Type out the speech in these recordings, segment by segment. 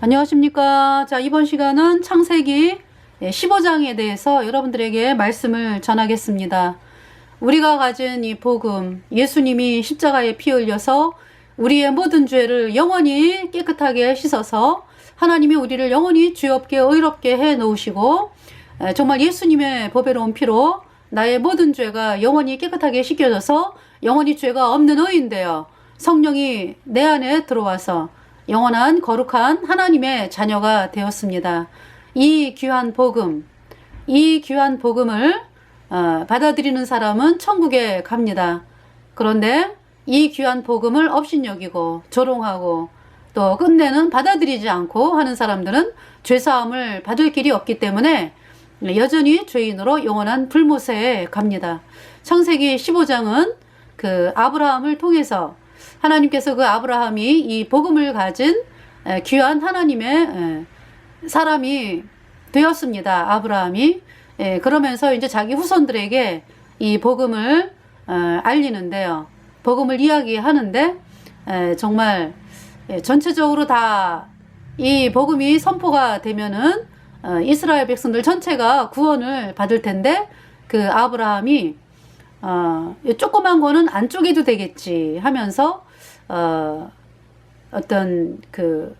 안녕하십니까. 자, 이번 시간은 창세기 15장에 대해서 여러분들에게 말씀을 전하겠습니다. 우리가 가진 이 복음, 예수님이 십자가에 피 흘려서 우리의 모든 죄를 영원히 깨끗하게 씻어서 하나님이 우리를 영원히 죄 없게 의롭게 해 놓으시고, 정말 예수님의 보배로운 피로 나의 모든 죄가 영원히 깨끗하게 씻겨져서 영원히 죄가 없는 의인되어 성령이 내 안에 들어와서 영원한 거룩한 하나님의 자녀가 되었습니다. 이 귀한 복음, 이 귀한 복음을 받아들이는 사람은 천국에 갑니다. 그런데 이 귀한 복음을 업신여기고 조롱하고 또 끝내는 받아들이지 않고 하는 사람들은 죄사함을 받을 길이 없기 때문에 여전히 죄인으로 영원한 불못에 갑니다. 창세기 15장은 그 아브라함을 통해서 하나님께서 그 아브라함이 이 복음을 가진 귀한 하나님의 사람이 되었습니다. 아브라함이. 그러면서 이제 자기 후손들에게 이 복음을 알리는데요. 복음을 이야기하는데 정말 전체적으로 다 이 복음이 선포가 되면은 이스라엘 백성들 전체가 구원을 받을 텐데, 그 아브라함이 조그만 거는 안 쪼개도 되겠지 하면서 어떤 그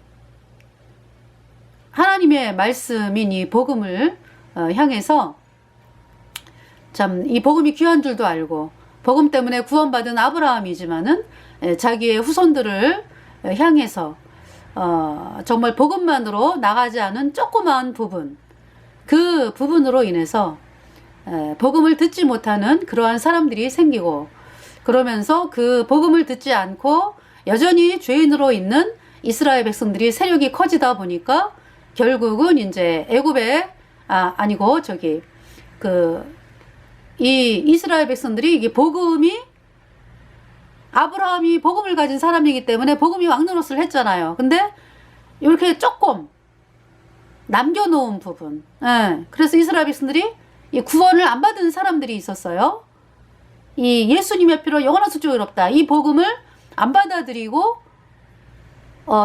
하나님의 말씀인 이 복음을 향해서 참 이 복음이 귀한 줄도 알고 복음 때문에 구원받은 아브라함이지만은 자기의 후손들을 향해서 정말 복음만으로 나가지 않은 조그만 부분, 그 부분으로 인해서 복음을 듣지 못하는 그러한 사람들이 생기고, 그러면서 그 복음을 듣지 않고 여전히 죄인으로 있는 이스라엘 백성들이 세력이 커지다 보니까 결국은 이제 애굽에 아니고 저기 이 이스라엘 백성들이 이게 복음이 아브라함이 복음을 가진 사람이기 때문에 복음이 왕노릇을 했잖아요. 근데 이렇게 조금 남겨놓은 부분, 그래서 이스라엘 백성들이 이 구원을 안 받은 사람들이 있었어요. 이 예수님의 피로 영원한 속죄가 의롭다, 이 복음을 안 받아들이고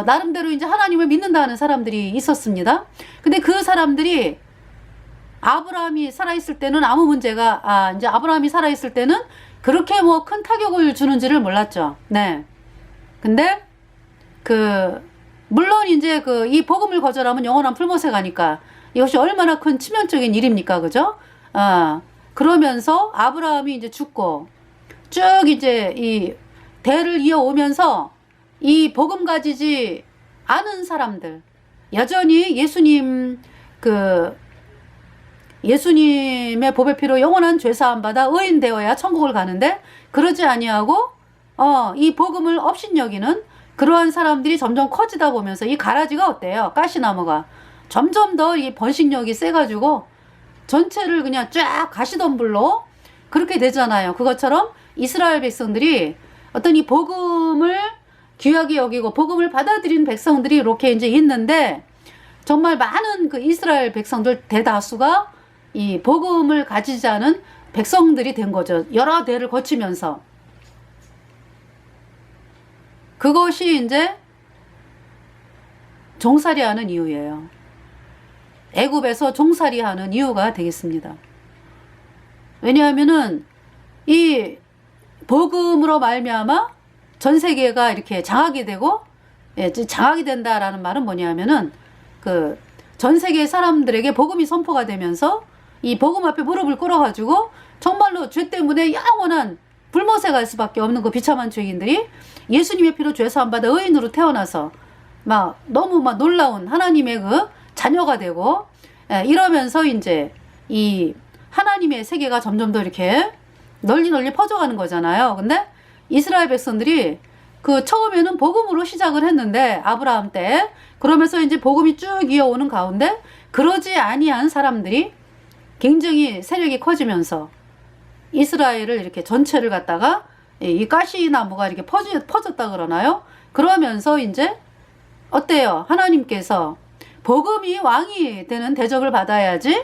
나름대로 이제 하나님을 믿는다는 사람들이 있었습니다. 근데 그 사람들이 아브라함이 살아있을 때는 아무 문제가 이제 아브라함이 살아있을 때는 그렇게 뭐 큰 타격을 주는지를 몰랐죠. 네. 근데 물론 이제 이 복음을 거절하면 영원한 풀못에 가니까 이것이 얼마나 큰 치명적인 일입니까, 그죠? 그러면서 아브라함이 이제 죽고 쭉 이제 이 대를 이어오면서 이 복음 가지지 않은 사람들, 여전히 예수님의 보배 피로 영원한 죄사함 받아 의인 되어야 천국을 가는데, 그러지 아니하고 이 복음을 업신여기는 그러한 사람들이 점점 커지다 보면서 이 가라지가 어때요? 가시나무가 점점 더 이 번식력이 세가지고 전체를 그냥 쫙 가시덤불로 그렇게 되잖아요. 그것처럼 이스라엘 백성들이 어떤 이 복음을 귀하게 여기고 복음을 받아들인 백성들이 이렇게 이제 있는데, 정말 많은 그 이스라엘 백성들 대다수가 이 복음을 가지지 않은 백성들이 된 거죠. 여러 대를 거치면서. 그것이 이제 종살이하는 이유예요. 애굽에서 종살이하는 이유가 되겠습니다. 왜냐하면은 이 복음으로 말미암아 전 세계가 이렇게 장악이 되고, 장악이 된다라는 말은 뭐냐면은 전 세계 사람들에게 복음이 선포가 되면서 이 복음 앞에 무릎을 꿇어가지고 정말로 죄 때문에 영원한 불못에 갈 수밖에 없는 그 비참한 죄인들이 예수님의 피로 죄사함 받아 의인으로 태어나서 너무 놀라운 하나님의 그 자녀가 되고, 이러면서 이제 이 하나님의 세계가 점점 더 이렇게 널리 퍼져가는 거잖아요. 근데 이스라엘 백성들이 처음에는 복음으로 시작을 했는데, 아브라함 때, 그러면서 이제 복음이 쭉 이어오는 가운데 그러지 아니한 사람들이 굉장히 세력이 커지면서 이스라엘을 이렇게 전체를 갖다가 이 가시나무가 이렇게 퍼졌다 그러나요? 그러면서 이제 어때요? 하나님께서 복음이 왕이 되는 대접을 받아야지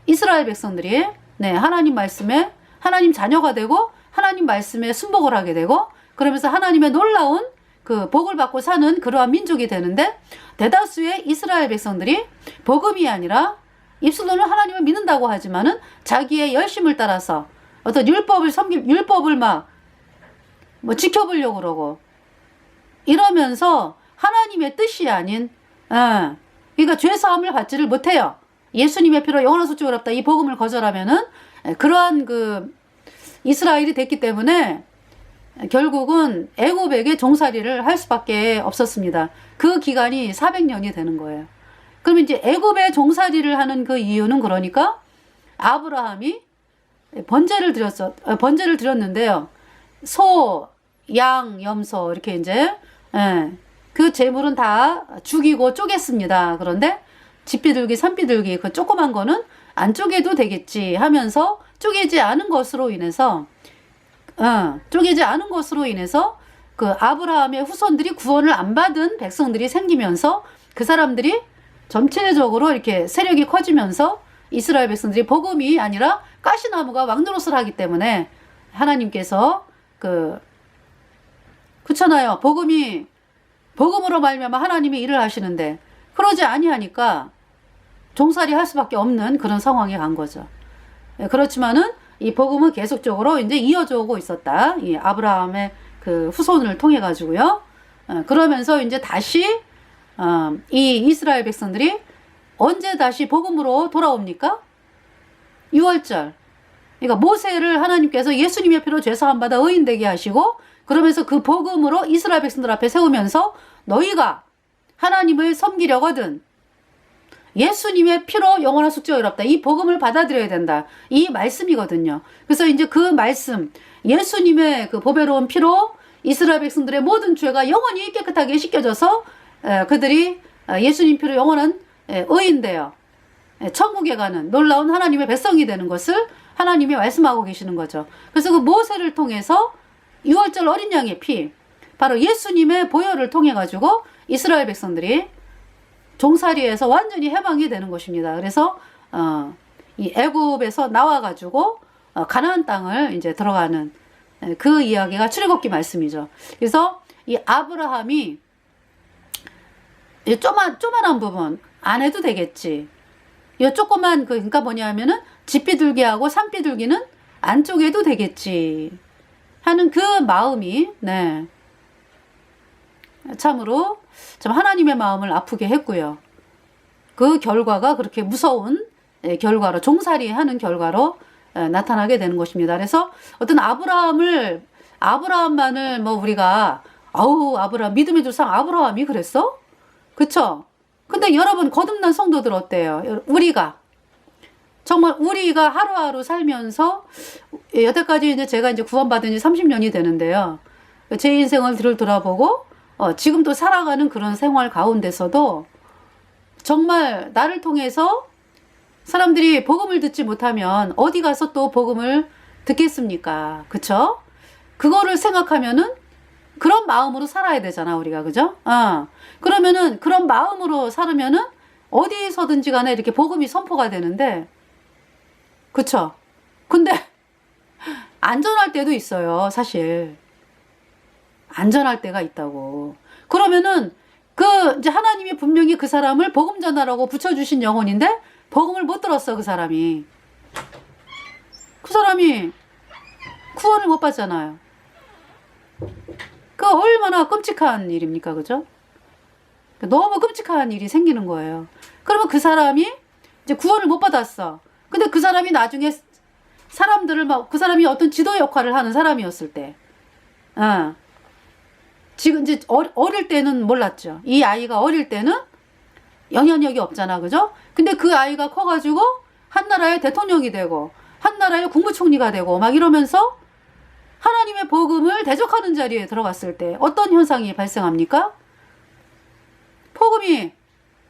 이스라엘 백성들이 하나님 말씀에 하나님 자녀가 되고 하나님 말씀에 순복을 하게 되고, 그러면서 하나님의 놀라운 그 복을 받고 사는 그러한 민족이 되는데, 대다수의 이스라엘 백성들이 복음이 아니라 입술로는 하나님을 믿는다고 하지만은 자기의 열심을 따라서 어떤 율법을 막 뭐 지켜보려고 그러고 이러면서 하나님의 뜻이 아닌, 그러니까 죄사함을 받지를 못해요. 예수님의 피로 영원한 속죄가 없다, 이 복음을 거절하면은 그러한 그 이스라엘이 됐기 때문에 결국은 애굽에게 종살이를 할 수밖에 없었습니다. 그 기간이 400년이 되는 거예요. 그럼 이제 애굽에 종살이를 하는 그 이유는, 그러니까 아브라함이 번제를 드렸는데요. 소, 양, 염소 이렇게 이제 그 재물은 다 죽이고 쪼갰습니다. 그런데 집비둘기, 산비둘기 그 조그만 거는 안 쪼개도 되겠지 하면서 쪼개지 않은 것으로 인해서 그 아브라함의 후손들이 구원을 안 받은 백성들이 생기면서 그 사람들이 전체적으로 이렇게 세력이 커지면서 이스라엘 백성들이 복음이 아니라 가시나무가 왕노릇을 하기 때문에 하나님께서 그렇잖아요. 복음으로 말미암아 하나님이 일을 하시는데 그러지 아니하니까 종살이 할 수밖에 없는 그런 상황에 간 거죠. 그렇지만은 이 복음은 계속적으로 이제 이어져 오고 있었다. 이 아브라함의 그 후손을 통해 가지고요. 그러면서 이제 다시 이 이스라엘 백성들이 언제 다시 복음으로 돌아옵니까? 6월절. 그러니까 모세를 하나님께서 예수님의 피로 죄사함 받아 의인되게 하시고, 그러면서 그 복음으로 이스라엘 백성들 앞에 세우면서 너희가 하나님을 섬기려거든 예수님의 피로 영원한 속죄가 이롭다, 이 복음을 받아들여야 된다, 이 말씀이거든요. 그래서 이제 그 말씀, 예수님의 그 보배로운 피로 이스라엘 백성들의 모든 죄가 영원히 깨끗하게 씻겨져서 그들이 예수님 피로 영원한 의인되어 천국에 가는 놀라운 하나님의 백성이 되는 것을 하나님이 말씀하고 계시는 거죠. 그래서 그 모세를 통해서 6월절 어린 양의 피, 바로 예수님의 보혈을 통해 가지고 이스라엘 백성들이 종살이에서 완전히 해방이 되는 것입니다. 그래서 이 애굽에서 나와 가지고 가나안 땅을 이제 들어가는 그 이야기가 출애굽기 말씀이죠. 그래서 이 아브라함이 조만한 부분 안 해도 되겠지, 이 조그만 그러니까 뭐냐면은 집비둘기하고 산비둘기는 안 쪼개도 되겠지 하는 그 마음이 참으로 참 하나님의 마음을 아프게 했고요. 그 결과가 그렇게 무서운 결과로, 종살이 하는 결과로 나타나게 되는 것입니다. 그래서 어떤 아브라함만을 뭐 우리가 아브라함 믿음의 조상 아브라함이 그랬어? 그쵸? 근데 여러분, 거듭난 성도들 어때요? 정말 우리가 하루하루 살면서, 여태까지 이제 제가 이제 구원받은 지 30년이 되는데요. 제 인생을 돌아보고, 지금도 살아가는 그런 생활 가운데서도 정말 나를 통해서 사람들이 복음을 듣지 못하면 어디 가서 또 복음을 듣겠습니까? 그쵸? 그거를 생각하면은 그런 마음으로 살아야 되잖아, 우리가. 그죠? 그러면은 그런 마음으로 살으면은 어디서든지 간에 이렇게 복음이 선포가 되는데, 그쵸? 근데 안전할 때도 있어요, 사실. 안전할 때가 있다고. 그러면은 이제 하나님이 분명히 그 사람을 복음 전하라고 붙여주신 영혼인데 복음을 못 들었어, 그 사람이 구원을 못 받잖아요. 그 얼마나 끔찍한 일입니까? 그죠? 너무 끔찍한 일이 생기는 거예요. 그러면 그 사람이 이제 구원을 못 받았어. 근데 그 사람이 나중에 그 사람이 어떤 지도 역할을 하는 사람이었을 때, 지금 이제 어릴 때는 몰랐죠. 이 아이가 어릴 때는 영향력이 없잖아. 그죠? 근데 그 아이가 커가지고 한 나라의 대통령이 되고 한 나라의 국무총리가 되고 막 이러면서 하나님의 복음을 대적하는 자리에 들어갔을 때 어떤 현상이 발생합니까? 복음이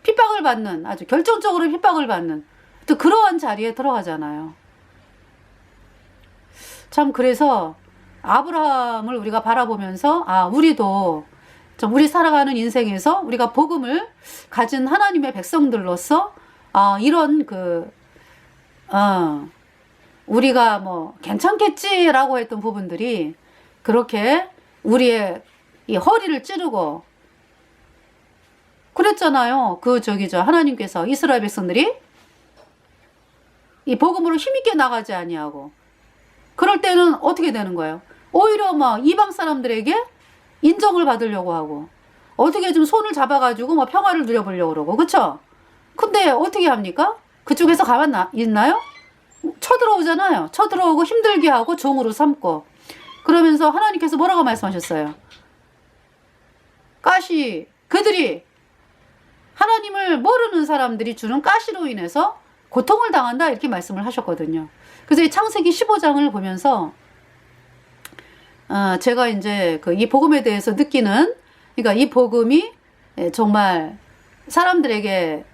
핍박을 받는, 아주 결정적으로 핍박을 받는 또 그러한 자리에 들어가잖아요. 참, 그래서 아브라함을 우리가 바라보면서 우리도 좀 우리 살아가는 인생에서 우리가 복음을 가진 하나님의 백성들로서 이런 우리가 뭐 괜찮겠지라고 했던 부분들이 그렇게 우리의 이 허리를 찌르고 그랬잖아요. 하나님께서 이스라엘 백성들이 이 복음으로 힘있게 나가지 아니하고, 그럴 때는 어떻게 되는 거예요? 오히려 막 이방 사람들에게 인정을 받으려고 하고, 어떻게 좀 손을 잡아가지고 뭐 평화를 누려보려고 그러고, 그쵸? 근데 어떻게 합니까? 그쪽에서 가만 있나요? 쳐들어오잖아요. 쳐들어오고 힘들게 하고 종으로 삼고, 그러면서 하나님께서 뭐라고 말씀하셨어요? 가시, 그들이 하나님을 모르는 사람들이 주는 가시로 인해서 고통을 당한다, 이렇게 말씀을 하셨거든요. 그래서 이 창세기 15장을 보면서 제가 이제 이 복음에 대해서 느끼는, 그러니까 이 복음이 정말 사람들에게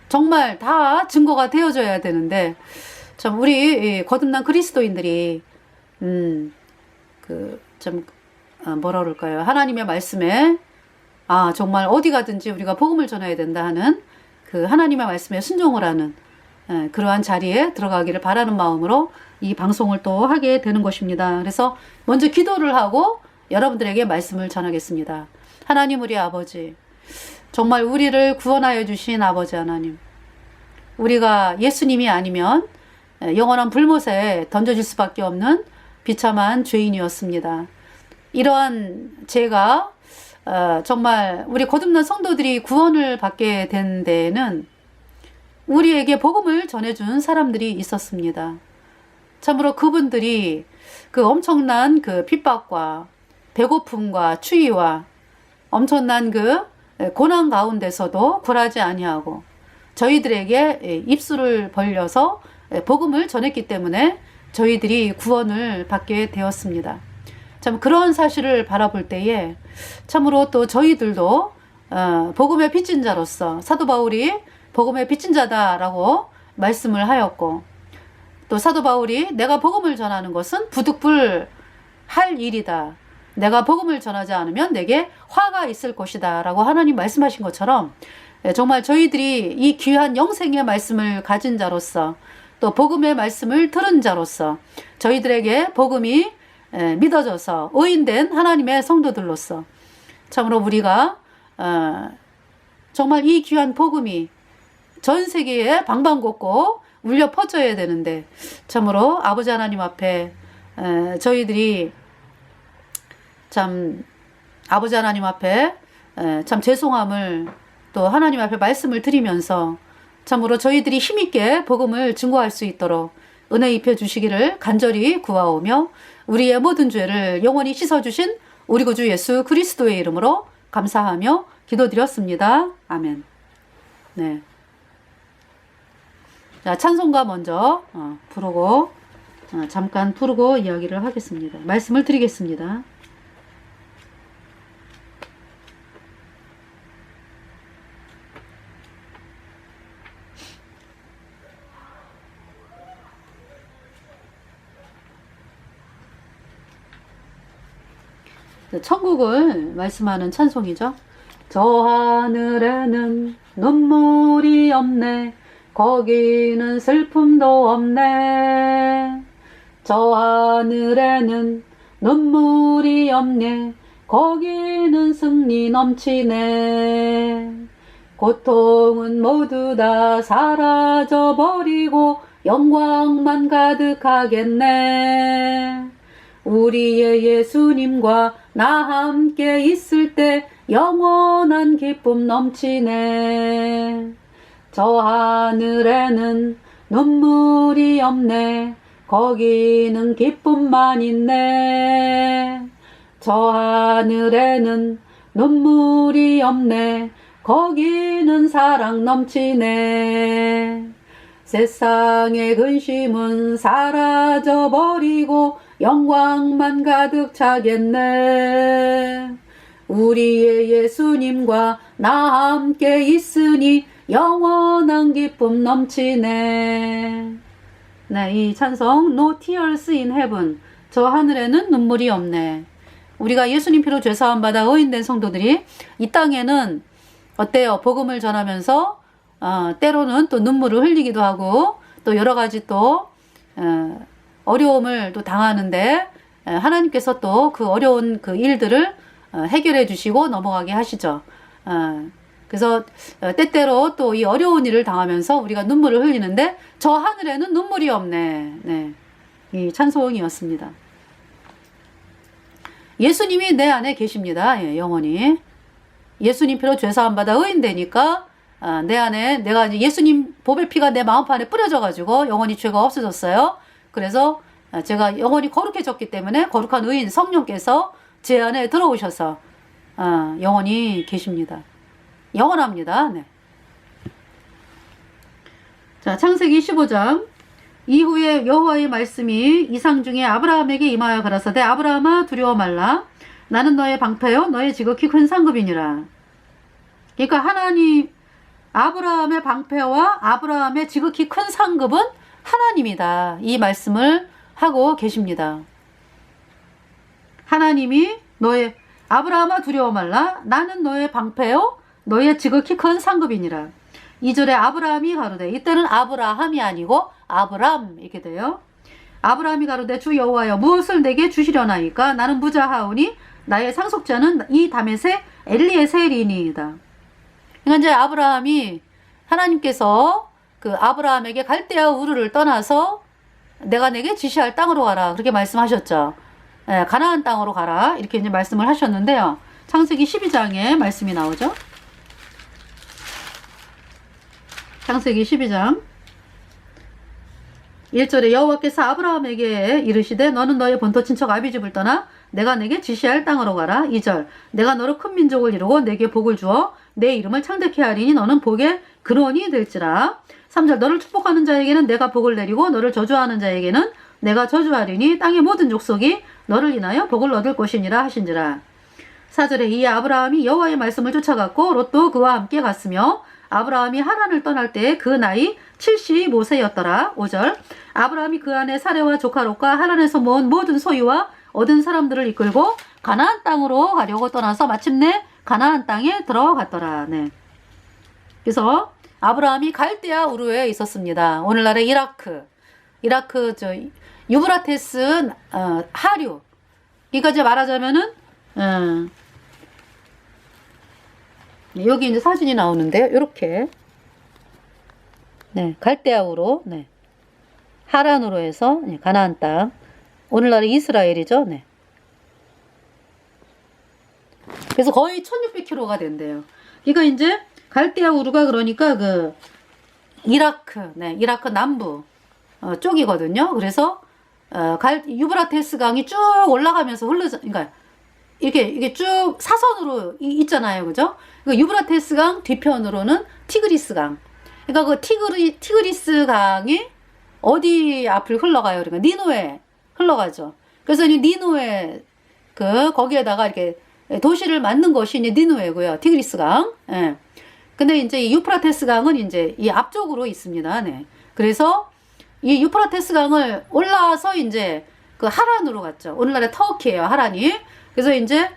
정말 다 증거가 되어져야 되는데, 참 우리 거듭난 그리스도인들이 뭐라 그럴까요? 하나님의 말씀에 정말 어디 가든지 우리가 복음을 전해야 된다 하는 그 하나님의 말씀에 순종을 하는 그러한 자리에 들어가기를 바라는 마음으로 이 방송을 또 하게 되는 것입니다. 그래서 먼저 기도를 하고 여러분들에게 말씀을 전하겠습니다. 하나님, 우리 아버지, 정말 우리를 구원하여 주신 아버지 하나님, 우리가 예수님이 아니면 영원한 불못에 던져질 수밖에 없는 비참한 죄인이었습니다. 이러한 제가 정말 우리 거듭난 성도들이 구원을 받게 된 데에는 우리에게 복음을 전해준 사람들이 있었습니다. 참으로 그분들이 그 엄청난 그 핍박과 배고픔과 추위와 엄청난 그 고난 가운데서도 굴하지 아니하고 저희들에게 입술을 벌려서 복음을 전했기 때문에 저희들이 구원을 받게 되었습니다. 참 그런 사실을 바라볼 때에 참으로 또 저희들도 복음의 빚진 자로서 사도 바울이 복음의 빚진 자다라고 말씀을 하였고, 또 사도 바울이 내가 복음을 전하는 것은 부득불 할 일이다, 내가 복음을 전하지 않으면 내게 화가 있을 것이다 라고 하나님 말씀하신 것처럼, 정말 저희들이 이 귀한 영생의 말씀을 가진 자로서 또 복음의 말씀을 들은 자로서 저희들에게 복음이 믿어져서 의인된 하나님의 성도들로서 참으로 우리가 정말 이 귀한 복음이 전 세계에 방방곡곡 울려 퍼져야 되는데, 참으로 아버지 하나님 앞에 저희들이 참 아버지 하나님 앞에 참 죄송함을 또 하나님 앞에 말씀을 드리면서 참으로 저희들이 힘있게 복음을 증거할 수 있도록 은혜 입혀 주시기를 간절히 구하오며, 우리의 모든 죄를 영원히 씻어주신 우리 구주 예수 그리스도의 이름으로 감사하며 기도드렸습니다. 아멘. 네. 자, 찬송가 먼저 부르고 잠깐 부르고 이야기를 하겠습니다. 말씀을 드리겠습니다. 천국을 말씀하는 찬송이죠. 저 하늘에는 눈물이 없네, 거기는 슬픔도 없네. 저 하늘에는 눈물이 없네, 거기는 승리 넘치네. 고통은 모두 다 사라져버리고 영광만 가득하겠네. 우리의 예수님과 나 함께 있을 때 영원한 기쁨 넘치네. 저 하늘에는 눈물이 없네, 거기는 기쁨만 있네. 저 하늘에는 눈물이 없네, 거기는 사랑 넘치네. 세상의 근심은 사라져버리고 영광만 가득 차겠네. 우리의 예수님과 나 함께 있으니 영원한 기쁨 넘치네. 네, 이 찬송 No Tears in Heaven, 저 하늘에는 눈물이 없네. 우리가 예수님 피로 죄사함 받아 의인된 성도들이 이 땅에는 어때요? 복음을 전하면서 때로는 또 눈물을 흘리기도 하고 또 여러 가지 또 어려움을 또 당하는데 하나님께서 또 그 어려운 그 일들을 해결해 주시고 넘어가게 하시죠. 그래서 때때로 또 이 어려운 일을 당하면서 우리가 눈물을 흘리는데 저 하늘에는 눈물이 없네. 네. 이 찬송이었습니다. 예수님이 내 안에 계십니다. 예, 영원히. 예수님 피로 죄사함 받아 의인되니까 내 안에 내가 이제 예수님 보배 피가 내 마음판에 뿌려져 가지고 영원히 죄가 없어졌어요. 그래서 제가 영원히 거룩해졌기 때문에 거룩한 의인 성령께서 제 안에 들어오셔서 영원히 계십니다. 영원합니다. 네. 자, 창세기 15장. 이후에 여호와의 말씀이 이상 중에 아브라함에게 임하여 가라사대 아브라함아 두려워 말라 나는 너의 방패요 너의 지극히 큰 상급이니라. 그러니까 하나님 아브라함의 방패와 아브라함의 지극히 큰 상급은 하나님이다. 이 말씀을 하고 계십니다. 하나님이 너의 아브라함아 두려워 말라 나는 너의 방패요 너의 지극히 큰 상급이니라. 2절에 아브라함이 가로되 이때는 아브라함이 아니고 아브람 이렇게 돼요. 아브라함이 가로되 주 여호와여 무엇을 내게 주시려나이까 나는 무자하오니 나의 상속자는 이 다메섹 엘리에셀이니이다. 그러니까 이제 아브라함이 하나님께서 그 아브라함에게 갈대아 우르를 떠나서 내가 내게 지시할 땅으로 가라 그렇게 말씀하셨죠. 예, 가나안 땅으로 가라 이렇게 이제 말씀을 하셨는데요. 창세기 12장에 말씀이 나오죠. 창세기 12장 1절에 여호와께서 아브라함에게 이르시되 너는 너의 본토 친척 아비집을 떠나 내가 내게 지시할 땅으로 가라. 2절 내가 너로 큰 민족을 이루고 내게 복을 주어 내 이름을 창대케 하리니 너는 복의 근원이 될지라. 3절 너를 축복하는 자에게는 내가 복을 내리고 너를 저주하는 자에게는 내가 저주하리니 땅의 모든 족속이 너를 인하여 복을 얻을 것이니라 하신지라. 4절에 이에 아브라함이 여호와의 말씀을 쫓아갔고 롯도 그와 함께 갔으며 아브라함이 하란을 떠날 때 그 나이 75세였더라. 5절 아브라함이 그 안에 사레와 조카 롯과 하란에서 모은 모든 소유와 얻은 사람들을 이끌고 가나안 땅으로 가려고 떠나서 마침내 가나안 땅에 들어갔더라. 네. 그래서 아브라함이 갈대아 우르에 있었습니다. 오늘날의 이라크 저 유브라테스 하류. 그러니까 이제 말하자면은 여기 이제 사진이 나오는데요. 이렇게 네, 갈대아우로 네. 하란으로 해서 네, 가나안 땅. 오늘날의 이스라엘이죠. 네. 그래서 거의 1600km가 된대요. 그러니까 이제 갈대아우르가 그러니까 그 이라크, 네, 이라크 남부 쪽이거든요. 그래서 유브라테스 강이 쭉 올라가면서 그러니까 이게 쭉 사선으로 있잖아요. 그죠? 그 유브라테스 강 뒤편으로는 티그리스 강. 그러니까 그 티그리스 강이 어디 앞을 흘러가요? 그러니까 니누에 흘러가죠. 그래서 이 니누에 거기에다가 이렇게 도시를 만든 것이 이제 니누에고요. 티그리스 강. 예. 근데 이제 이 유프라테스 강은 이제 이 앞쪽으로 있습니다. 네. 그래서 이 유프라테스 강을 올라와서 이제 그 하란으로 갔죠. 오늘날의 터키예요. 하란이. 그래서 이제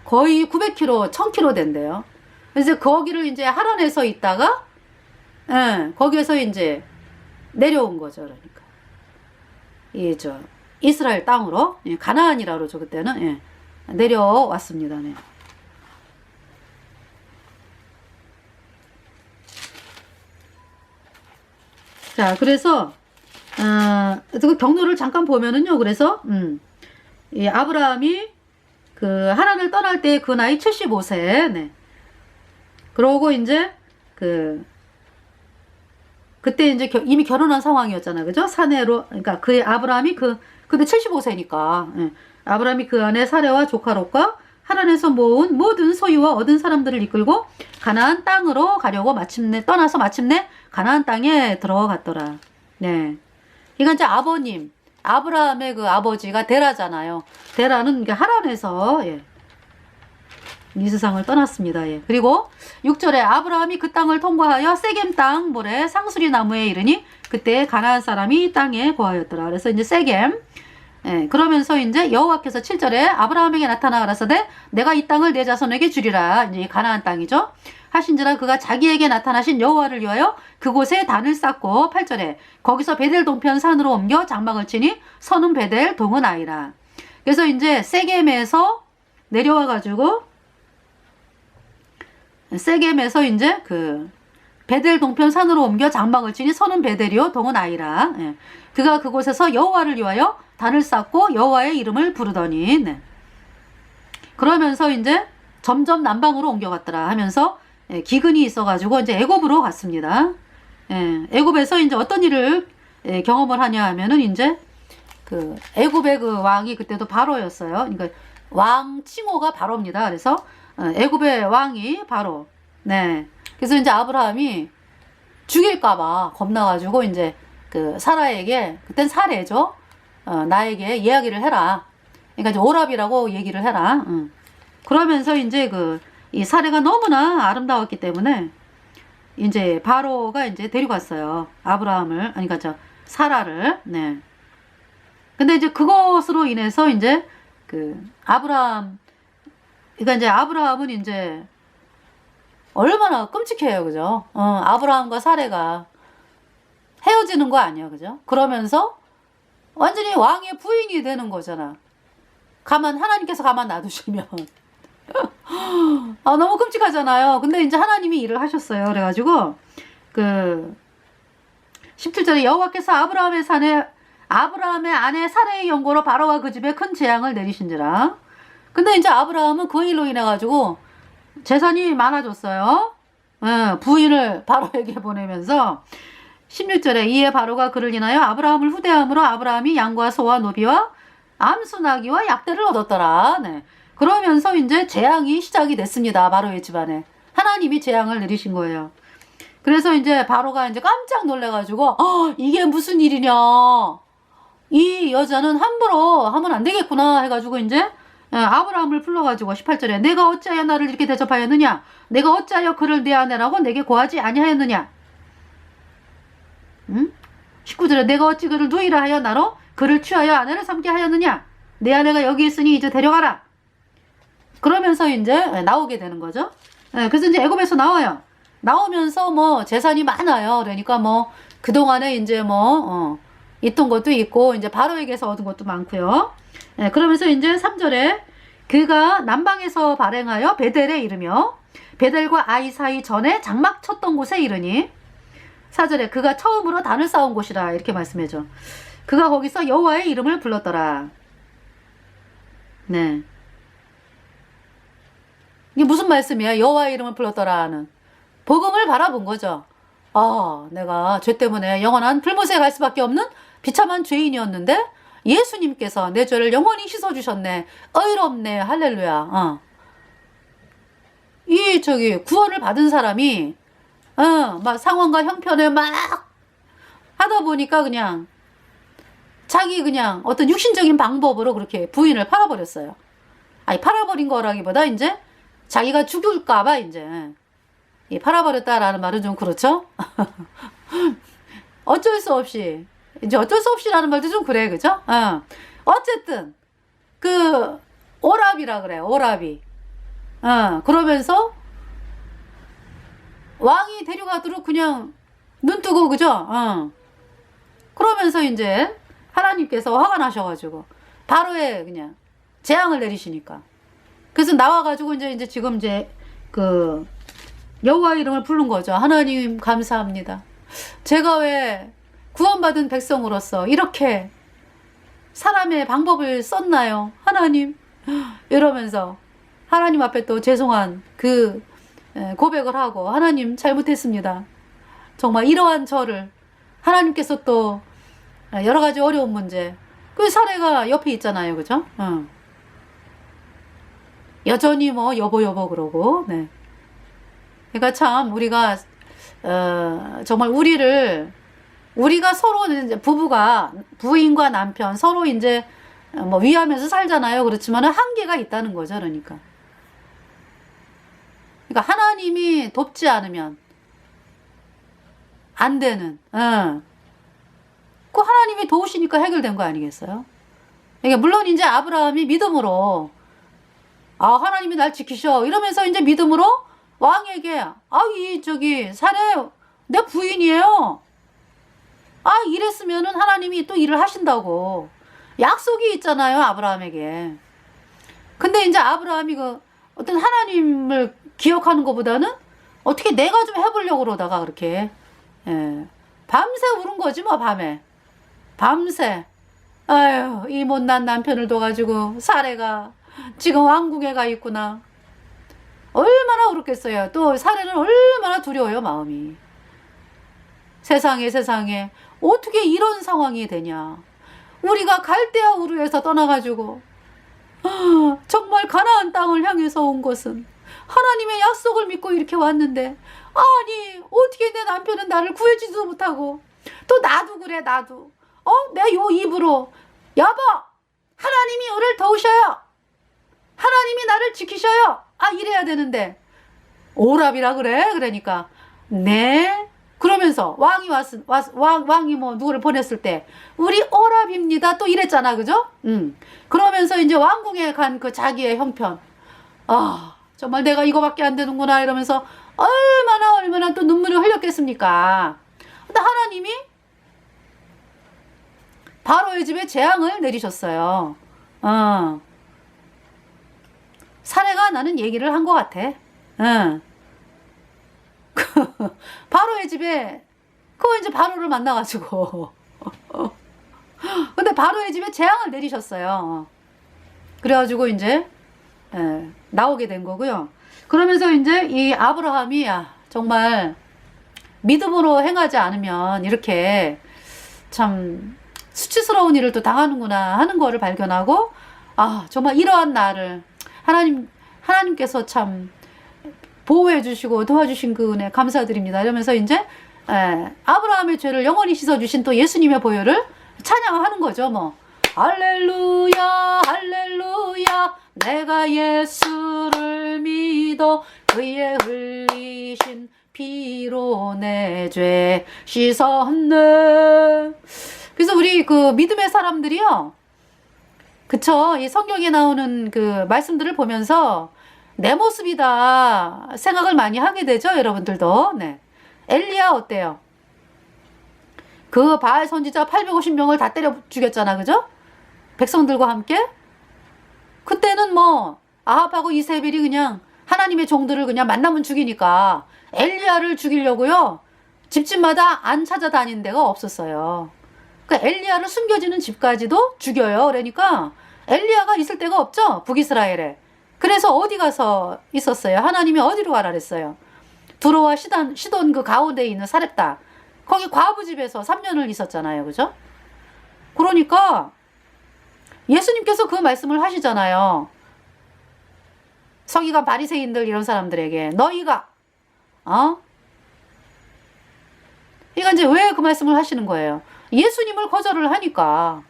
거의 900km, 1000km 된대요. 그래서 거기를 이제 하란에서 있다가 거기에서 이제 내려온 거죠. 그러니까 이스라엘 땅으로 가나안이라 그러죠. 그때는 내려왔습니다. 네. 자, 그래서 그 경로를 잠깐 보면은요. 그래서 이 아브라함이 그 하란을 떠날 때 그 나이 75세. 네. 그러고 이제 그때 이제 이미 결혼한 상황이었잖아요. 그죠? 사내로 그러니까 그 아브라함이 그때 75세니까. 예. 아브라함이 그 안에 사레와 조카 롯과 하란에서 모은 모든 소유와 얻은 사람들을 이끌고 가나안 땅으로 가려고 떠나서 마침내 가나안 땅에 들어갔더라. 네. 그러니까 이제 아브라함의 그 아버지가 데라잖아요. 데라는 하란에서 이 세상을 떠났습니다. 그리고 6절에 아브라함이 그 땅을 통과하여 세겜 땅 모래 상수리 나무에 이르니 그때 가나안 사람이 땅에 거하였더라. 그래서 이제 세겜. 그러면서 이제 여호와께서 7절에 아브라함에게 나타나 가라사대 내가 이 땅을 내 자손에게 주리라. 이제 가나안 땅이죠. 하신지라 그가 자기에게 나타나신 여호와를 위하여 그곳에 단을 쌓고 8절에 거기서 베델 동편 산으로 옮겨 장막을 치니 선은 베델 동은 아이라. 그래서 이제 세겜에서 내려와 가지고 세겜에서 이제 그 베델 동편 산으로 옮겨 장막을 치니 선은 베델이요 동은 아이라. 예. 그가 그곳에서 여호와를 위하여 단을 쌓고 여호와의 이름을 부르더니. 네. 그러면서 이제 점점 남방으로 옮겨갔더라 하면서 예, 기근이 있어가지고 이제 애굽으로 갔습니다. 예, 애굽에서 이제 어떤 일을 예, 경험을 하냐 하면은 이제 그 애굽의 그 왕이 그때도 바로였어요. 그러니까 왕 칭호가 바로입니다. 그래서 애굽의 왕이 바로. 네. 그래서 이제 아브라함이 죽일까봐 겁나가지고 이제 그 사라에게 그땐 사례죠. 나에게 이야기를 해라. 그러니까 이제 오랍이라고 얘기를 해라. 그러면서 이제 이 사례가 너무나 아름다웠기 때문에 이제 바로가 이제 데려갔어요. 아브라함을, 아니, 그러니까 사라를. 네. 근데 이제 그것으로 인해서 이제 그러니까 이제 아브라함은 이제 얼마나 끔찍해요. 그죠? 아브라함과 사례가 헤어지는 거 아니야. 그죠? 그러면서 완전히 왕의 부인이 되는 거잖아. 하나님께서 가만 놔두시면. 너무 끔찍하잖아요. 근데 이제 하나님이 일을 하셨어요. 그래가지고, 17절에 여호와께서 아브라함의 아내 사레의 연고로 바로와 그 집에 큰 재앙을 내리신지라. 근데 이제 아브라함은 그 일로 인해가지고 재산이 많아졌어요. 부인을 바로에게 보내면서 16절에 이에 바로가 그를 인하여 아브라함을 후대함으로 아브라함이 양과 소와 노비와 암수나기와 약대를 얻었더라. 네. 그러면서 이제 재앙이 시작이 됐습니다. 바로의 집안에. 하나님이 재앙을 내리신 거예요. 그래서 이제 바로가 이제 깜짝 놀래가지고, 이게 무슨 일이냐. 이 여자는 함부로 하면 안 되겠구나 해가지고 이제 아브라함을 불러가지고 18절에 내가 어찌하여 나를 이렇게 대접하였느냐. 내가 어찌하여 그를 내 아내라고 내게 고하지 아니하였느냐. 19절에 내가 어찌 그를 누이라 하여 나로 그를 취하여 아내를 삼게 하였느냐. 내 아내가 여기 있으니 이제 데려가라. 그러면서 이제 나오게 되는 거죠. 그래서 이제 애굽에서 나와요. 나오면서 뭐 재산이 많아요. 그러니까 뭐 그동안에 이제 뭐 있던 것도 있고 이제 바로에게서 얻은 것도 많고요. 그러면서 이제 3절에 그가 남방에서 발행하여 베델에 이르며 베델과 아이 사이 전에 장막 쳤던 곳에 이르니 4절에 그가 처음으로 단을 쌓은 곳이라 이렇게 말씀해줘. 그가 거기서 여호와의 이름을 불렀더라. 네. 이게 무슨 말씀이야? 여호와의 이름을 불렀더라는. 복음을 바라본 거죠. 내가 죄 때문에 영원한 불못에 갈 수밖에 없는 비참한 죄인이었는데 예수님께서 내 죄를 영원히 씻어주셨네. 의롭네. 할렐루야. 구원을 받은 사람이 막 상황과 형편에 막 하다 보니까 그냥 자기 그냥 어떤 육신적인 방법으로 그렇게 부인을 팔아버렸어요. 아니, 팔아버린 거라기보다 이제 자기가 죽을까봐 이제 팔아버렸다라는 말은 좀 그렇죠? 어쩔 수 없이라는 말도 좀 그래, 그죠? 어쨌든 오랍이라 그래, 오랍이. 그러면서 왕이 데려가도록 그냥 눈 뜨고, 그죠? 그러면서 이제 하나님께서 화가 나셔가지고 바로에 그냥 재앙을 내리시니까. 그래서 나와가지고 이제 지금 이제 여호와 이름을 부른 거죠. 하나님 감사합니다. 제가 왜 구원받은 백성으로서 이렇게 사람의 방법을 썼나요? 하나님. 이러면서 하나님 앞에 또 죄송한 고백을 하고 하나님 잘못했습니다. 정말 이러한 저를 하나님께서 또 여러 가지 어려운 문제 그 사례가 옆에 있잖아요. 그죠? 여전히 뭐 여보 그러고. 네. 그러니까 참 우리가 정말 우리가 서로 이제 부인과 남편 서로 이제 뭐 위하면서 살잖아요. 그렇지만 한계가 있다는 거죠. 그러니까 하나님이 돕지 않으면 안 되는. 그 하나님이 도우시니까 해결된 거 아니겠어요? 그러니까 물론 이제 아브라함이 믿음으로 하나님이 날 지키셔 이러면서 이제 믿음으로 왕에게 이 저기 사례 내 부인이에요. 이랬으면은 하나님이 또 일을 하신다고 약속이 있잖아요, 아브라함에게. 근데 이제 아브라함이 그 어떤 하나님을 기억하는 것보다는 어떻게 내가 좀 해보려고 그러다가 그렇게 밤새 울은 거지 뭐. 밤새 아유, 이 못난 남편을 둬가지고 사례가 지금 왕궁에 가 있구나. 얼마나 울었겠어요. 또 사례는 얼마나 두려워요, 마음이. 세상에 어떻게 이런 상황이 되냐. 우리가 갈대아 우르에서 떠나가지고 정말 가나안 땅을 향해서 온 것은 하나님의 약속을 믿고 이렇게 왔는데, 아니 어떻게 내 남편은 나를 구해주지도 못하고, 또 나도 그래, 나도 내 요 입으로 여보 하나님이 우리를 도우셔요, 하나님이 나를 지키셔요, 이래야 되는데 오랍이라 그래. 그러니까 네, 그러면서 왕이 뭐 누구를 보냈을 때 우리 오랍입니다 또 이랬잖아, 그죠? 그러면서 이제 왕궁에 간 그 자기의 형편, 정말 내가 이거밖에 안 되는구나 이러면서 얼마나 또 눈물이 흘렸겠습니까? 근데 하나님이 바로의 집에 재앙을 내리셨어요. 사례가 나는 얘기를 한 것 같아. 바로의 집에 이제 바로를 만나가지고 근데 바로의 집에 재앙을 내리셨어요. 그래가지고 이제 나오게 된 거고요. 그러면서 이제 이 아브라함이 정말 믿음으로 행하지 않으면 이렇게 참 수치스러운 일을 또 당하는구나 하는 거를 발견하고, 정말 이러한 나를 하나님께서 참 보호해 주시고 도와주신 그 은혜 감사드립니다 이러면서 이제 아브라함의 죄를 영원히 씻어주신 또 예수님의 보혈을 찬양하는 거죠. 뭐 할렐루야 할렐루야 내가 예수를 믿어 그의 흘리신 피로 내 죄 씻었네. 그래서 우리 그 믿음의 사람들이요, 그쵸, 이 성경에 나오는 그 말씀들을 보면서 내 모습이다 생각을 많이 하게 되죠, 여러분들도. 네. 엘리야 어때요? 그 바알 선지자 850명을 다 때려 죽였잖아, 그죠? 백성들과 함께. 그때는 뭐 아합하고 이세벨이 그냥 하나님의 종들을 그냥 만나면 죽이니까 엘리야를 죽이려고요, 집집마다 안 찾아다니는 데가 없었어요. 그 엘리야를 숨겨지는 집까지도 죽여요. 그러니까 엘리야가 있을 데가 없죠, 북이스라엘에. 그래서 어디 가서 있었어요? 하나님이 어디로 가라 그랬어요? 두로와 시돈 그 가운데에 있는 사렙다, 거기 과부 집에서 3년을 있었잖아요, 그죠? 그러니까 예수님께서 그 말씀을 하시잖아요. 서기관 바리새인들 이런 사람들에게 너희가 그러니까 이제 왜 그 말씀을 하시는 거예요? 예수님을 거절을 하니까.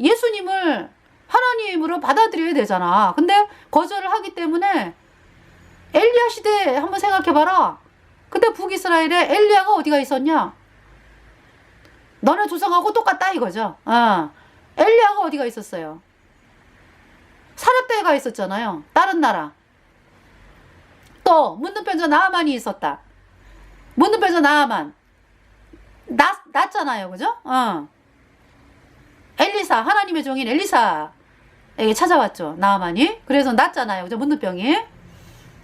예수님을 하나님으로 받아들여야 되잖아. 근데 거절을 하기 때문에 엘리야 시대 한번 생각해봐라. 그때 북이스라엘에 엘리야가 어디가 있었냐? 너네 조상하고 똑같다 이거죠. 엘리야가 어디가 있었어요? 사렙다에 가 있었잖아요. 다른 나라. 또 문둥병자 나아만이 있었다. 문둥병자 나아만 났잖아요, 그죠? 엘리사, 하나님의 종인 엘리사에게 찾아왔죠, 나아만이. 그래서 났잖아요, 그죠? 문둥병이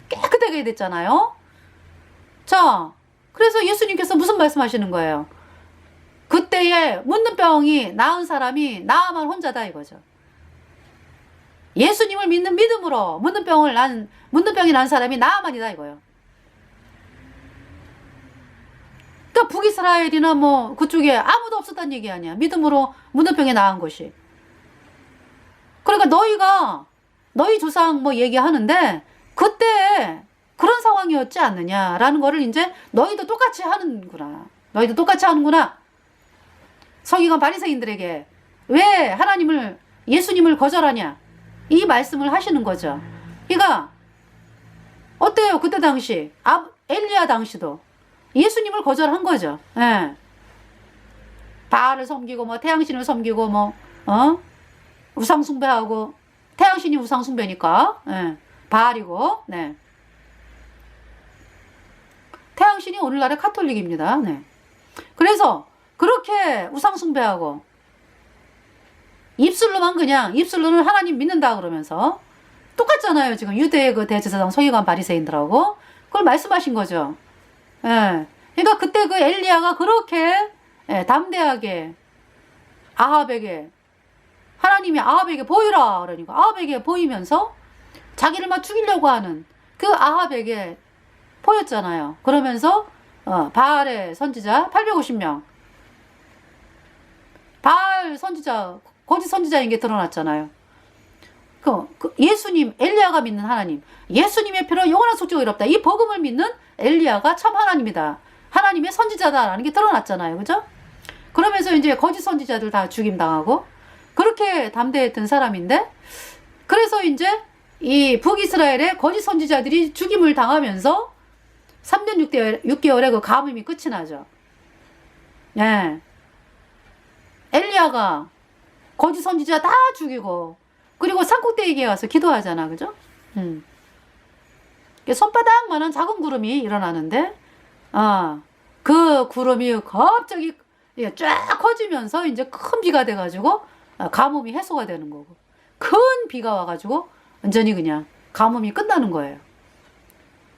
깨끗하게 됐잖아요. 자, 그래서 예수님께서 무슨 말씀하시는 거예요? 그때에 문둥병이 나은 사람이 나아만 혼자다 이거죠. 예수님을 믿는 믿음으로 문둥병이 난 사람이 나아만이다 이거예요. 그러니까 북이스라엘이나 뭐 그쪽에 아무도 없었다는 얘기 아니야. 믿음으로 문둥병이 나은 것이. 그러니까 너희 조상 뭐 얘기하는데 그때 그런 상황이었지 않느냐라는 거를 이제 너희도 똑같이 하는구나. 서기관 바리새인들에게 왜 예수님을 거절하냐, 이 말씀을 하시는 거죠. 그러니까 어때요? 그때 당시 엘리야 당시도 예수님을 거절한 거죠. 바알을 섬기고 뭐 태양신을 섬기고 뭐 우상 숭배하고, 태양신이 우상 숭배니까 바알이고. 네. 당신이 오늘날의 카톨릭입니다. 네. 그래서 그렇게 우상숭배하고 입술로만 그냥 입술로는 하나님 믿는다 그러면서 똑같잖아요. 지금 유대의 그 대제사장 서기관 바리새인들하고 그걸 말씀하신 거죠. 예. 그러니까 그때 그 엘리야가 그렇게 담대하게 아합에게 하나님이 아합에게 보이라 그러니까 아합에게 보이면서 자기를 막 죽이려고 하는 그 아합에게 보였잖아요. 그러면서 바알의 선지자 850명 바알 선지자 거짓 선지자인 게 드러났잖아요. 그 예수님 엘리야가 믿는 하나님 예수님의 피로 영원한 속죄가 이롭다. 이 복음을 믿는 엘리야가 참 하나님이다. 하나님의 선지자다라는 게 드러났잖아요. 그죠? 그러면서 이제 거짓 선지자들 다 죽임당하고 그렇게 담대했던 사람인데 그래서 이제 이 북이스라엘의 거짓 선지자들이 죽임을 당하면서 3년 6개월의 그 가뭄이 끝이 나죠. 예. 엘리야가 거짓 선지자 다 죽이고 그리고 산꼭대기에 가서 기도하잖아. 그죠? 손바닥만한 작은 구름이 일어나는데 그 구름이 갑자기 쫙 커지면서 이제 큰 비가 돼가지고 가뭄이 해소가 되는 거고 큰 비가 와가지고 완전히 그냥 가뭄이 끝나는 거예요.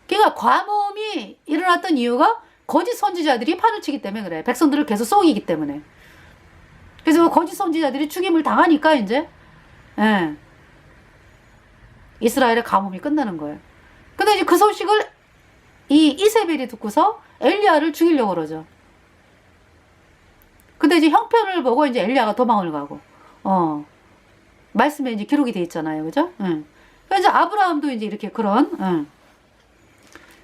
그러니까 가뭄이 일어났던 이유가 거짓 선지자들이 판을 치기 때문에 그래. 백성들을 계속 속이기 때문에. 그래서 거짓 선지자들이 죽임을 당하니까 이제 이스라엘의 가뭄이 끝나는 거예요. 근데 이제 그 소식을 이 이세벨이 듣고서 엘리야를 죽이려고 그러죠. 근데 이제 형편을 보고 이제 엘리야가 도망을 가고, 말씀에 이제 기록이 돼 있잖아요. 그죠? 그래서 이제 아브라함도 이제 이렇게 그런,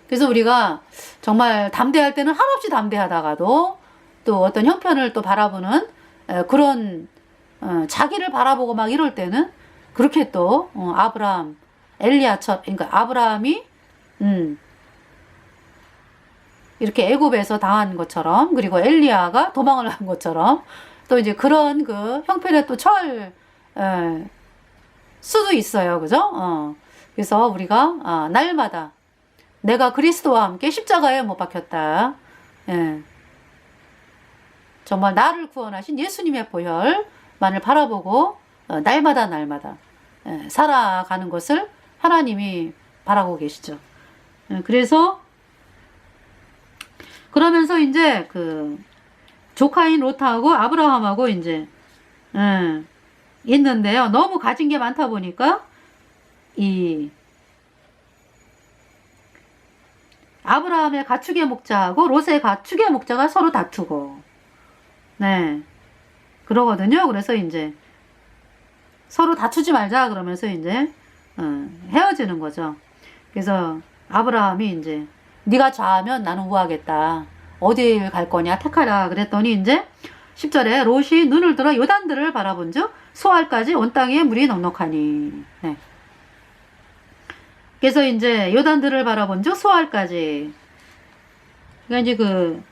그래서 우리가 정말 담대할 때는 한없이 담대하다가도 또 어떤 형편을 또 바라보는 그런, 자기를 바라보고 막 이럴 때는 그렇게 또, 아브라함, 엘리야처럼, 그러니까 아브라함이, 이렇게 애굽에서 당한 것처럼 그리고 엘리야가 도망을 간 것처럼 또 이제 그런 그 형편에 또 처할 수도 있어요. 그죠? 그래서 우리가 날마다 내가 그리스도와 함께 십자가에 못 박혔다. 정말 나를 구원하신 예수님의 보혈만을 바라보고 날마다 살아가는 것을 하나님이 바라고 계시죠. 그래서 그러면서 이제 그 조카인 롯하고 아브라함하고 이제 있는데요. 너무 가진 게 많다 보니까 이 아브라함의 가축의 목자하고 롯의 가축의 목자가 서로 다투고 그러거든요. 그래서 이제 서로 다투지 말자 그러면서 이제 헤어지는 거죠. 그래서 아브라함이 이제 네가 좌하면 나는 우하겠다. 어딜 갈 거냐 택하라 그랬더니 이제 10절에 롯이 눈을 들어 요단들을 바라본즉 소알까지 온 땅에 물이 넉넉하니. 그래서 이제 요단들을 바라본즉 소알까지. 그러니까 이제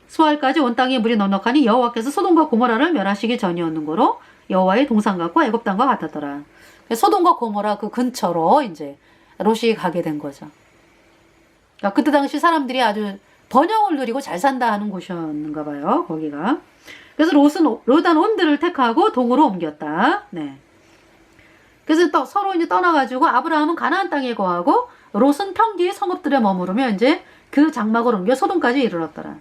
소알까지 온 땅에 물이 넉넉하니 여호와께서 소돔과 고모라를 멸하시기 전이었는 거로 여호와의 동산 같고 애굽 땅과 같았더라. 소돔과 고모라 그 근처로 이제 롯이 가게 된 거죠. 그러니까 그때 당시 사람들이 아주 번영을 누리고 잘 산다 하는 곳이었는가 봐요. 거기가. 그래서 롯은 요단 온들을 택하고 동으로 옮겼다. 그래서 또 서로 이제 떠나가지고 아브라함은 가나안 땅에 거하고 롯은 평지 성읍들에 머무르며 이제 그 장막을 옮겨 소돔까지 이르렀더라.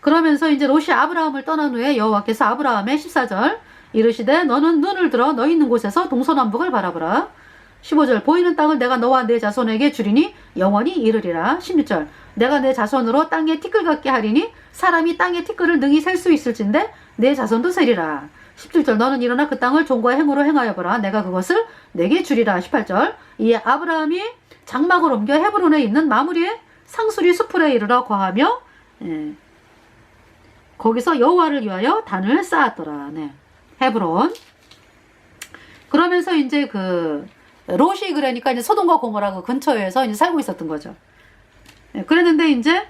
그러면서 이제 롯이 아브라함을 떠난 후에 여호와께서 아브라함의 14절 이르시되 너는 눈을 들어 너 있는 곳에서 동서남북을 바라보라. 15절 보이는 땅을 내가 너와 내 자손에게 주리니 영원히 이르리라. 16절 내가 내 자손으로 땅에 티끌 같게 하리니 사람이 땅에 티끌을 능히 셀 수 있을진데 내 자손도 세리라. 17절 너는 일어나 그 땅을 종과 행으로 행하여 보라. 내가 그것을 내게 주리라. 18절 이 아브라함이 장막을 옮겨 헤브론에 있는 마므리의 상수리 수풀에 이르러 거하며 거기서 여호와를 위하여 단을 쌓았더라. 헤브론. 그러면서 이제 롯이 그러니까 이제 소돔과 고모라 그 근처에서 이제 살고 있었던 거죠. 그랬는데 이제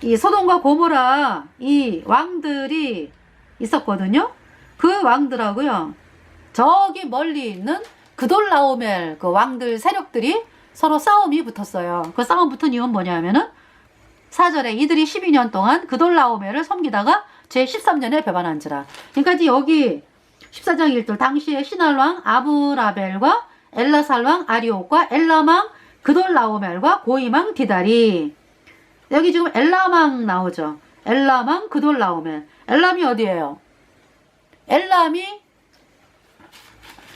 이 소돔과 고모라 이 왕들이 있었거든요. 그 왕들하고요. 저기 멀리 있는 그돌라오멜 그 왕들 세력들이 서로 싸움이 붙었어요. 그 싸움 붙은 이유는 뭐냐면은 4절에 이들이 12년 동안 그돌라오멜을 섬기다가 제13년에 배반한지라. 그러니까 이제 여기 14장 1절 당시에 신할왕 아브라벨과 엘라살왕 아리옥과 엘라망 그돌라오멜과 고이망 디달이, 여기 지금 엘라망 나오죠. 엘라망 그돌라오멜. 엘람이 어디예요? 엘람이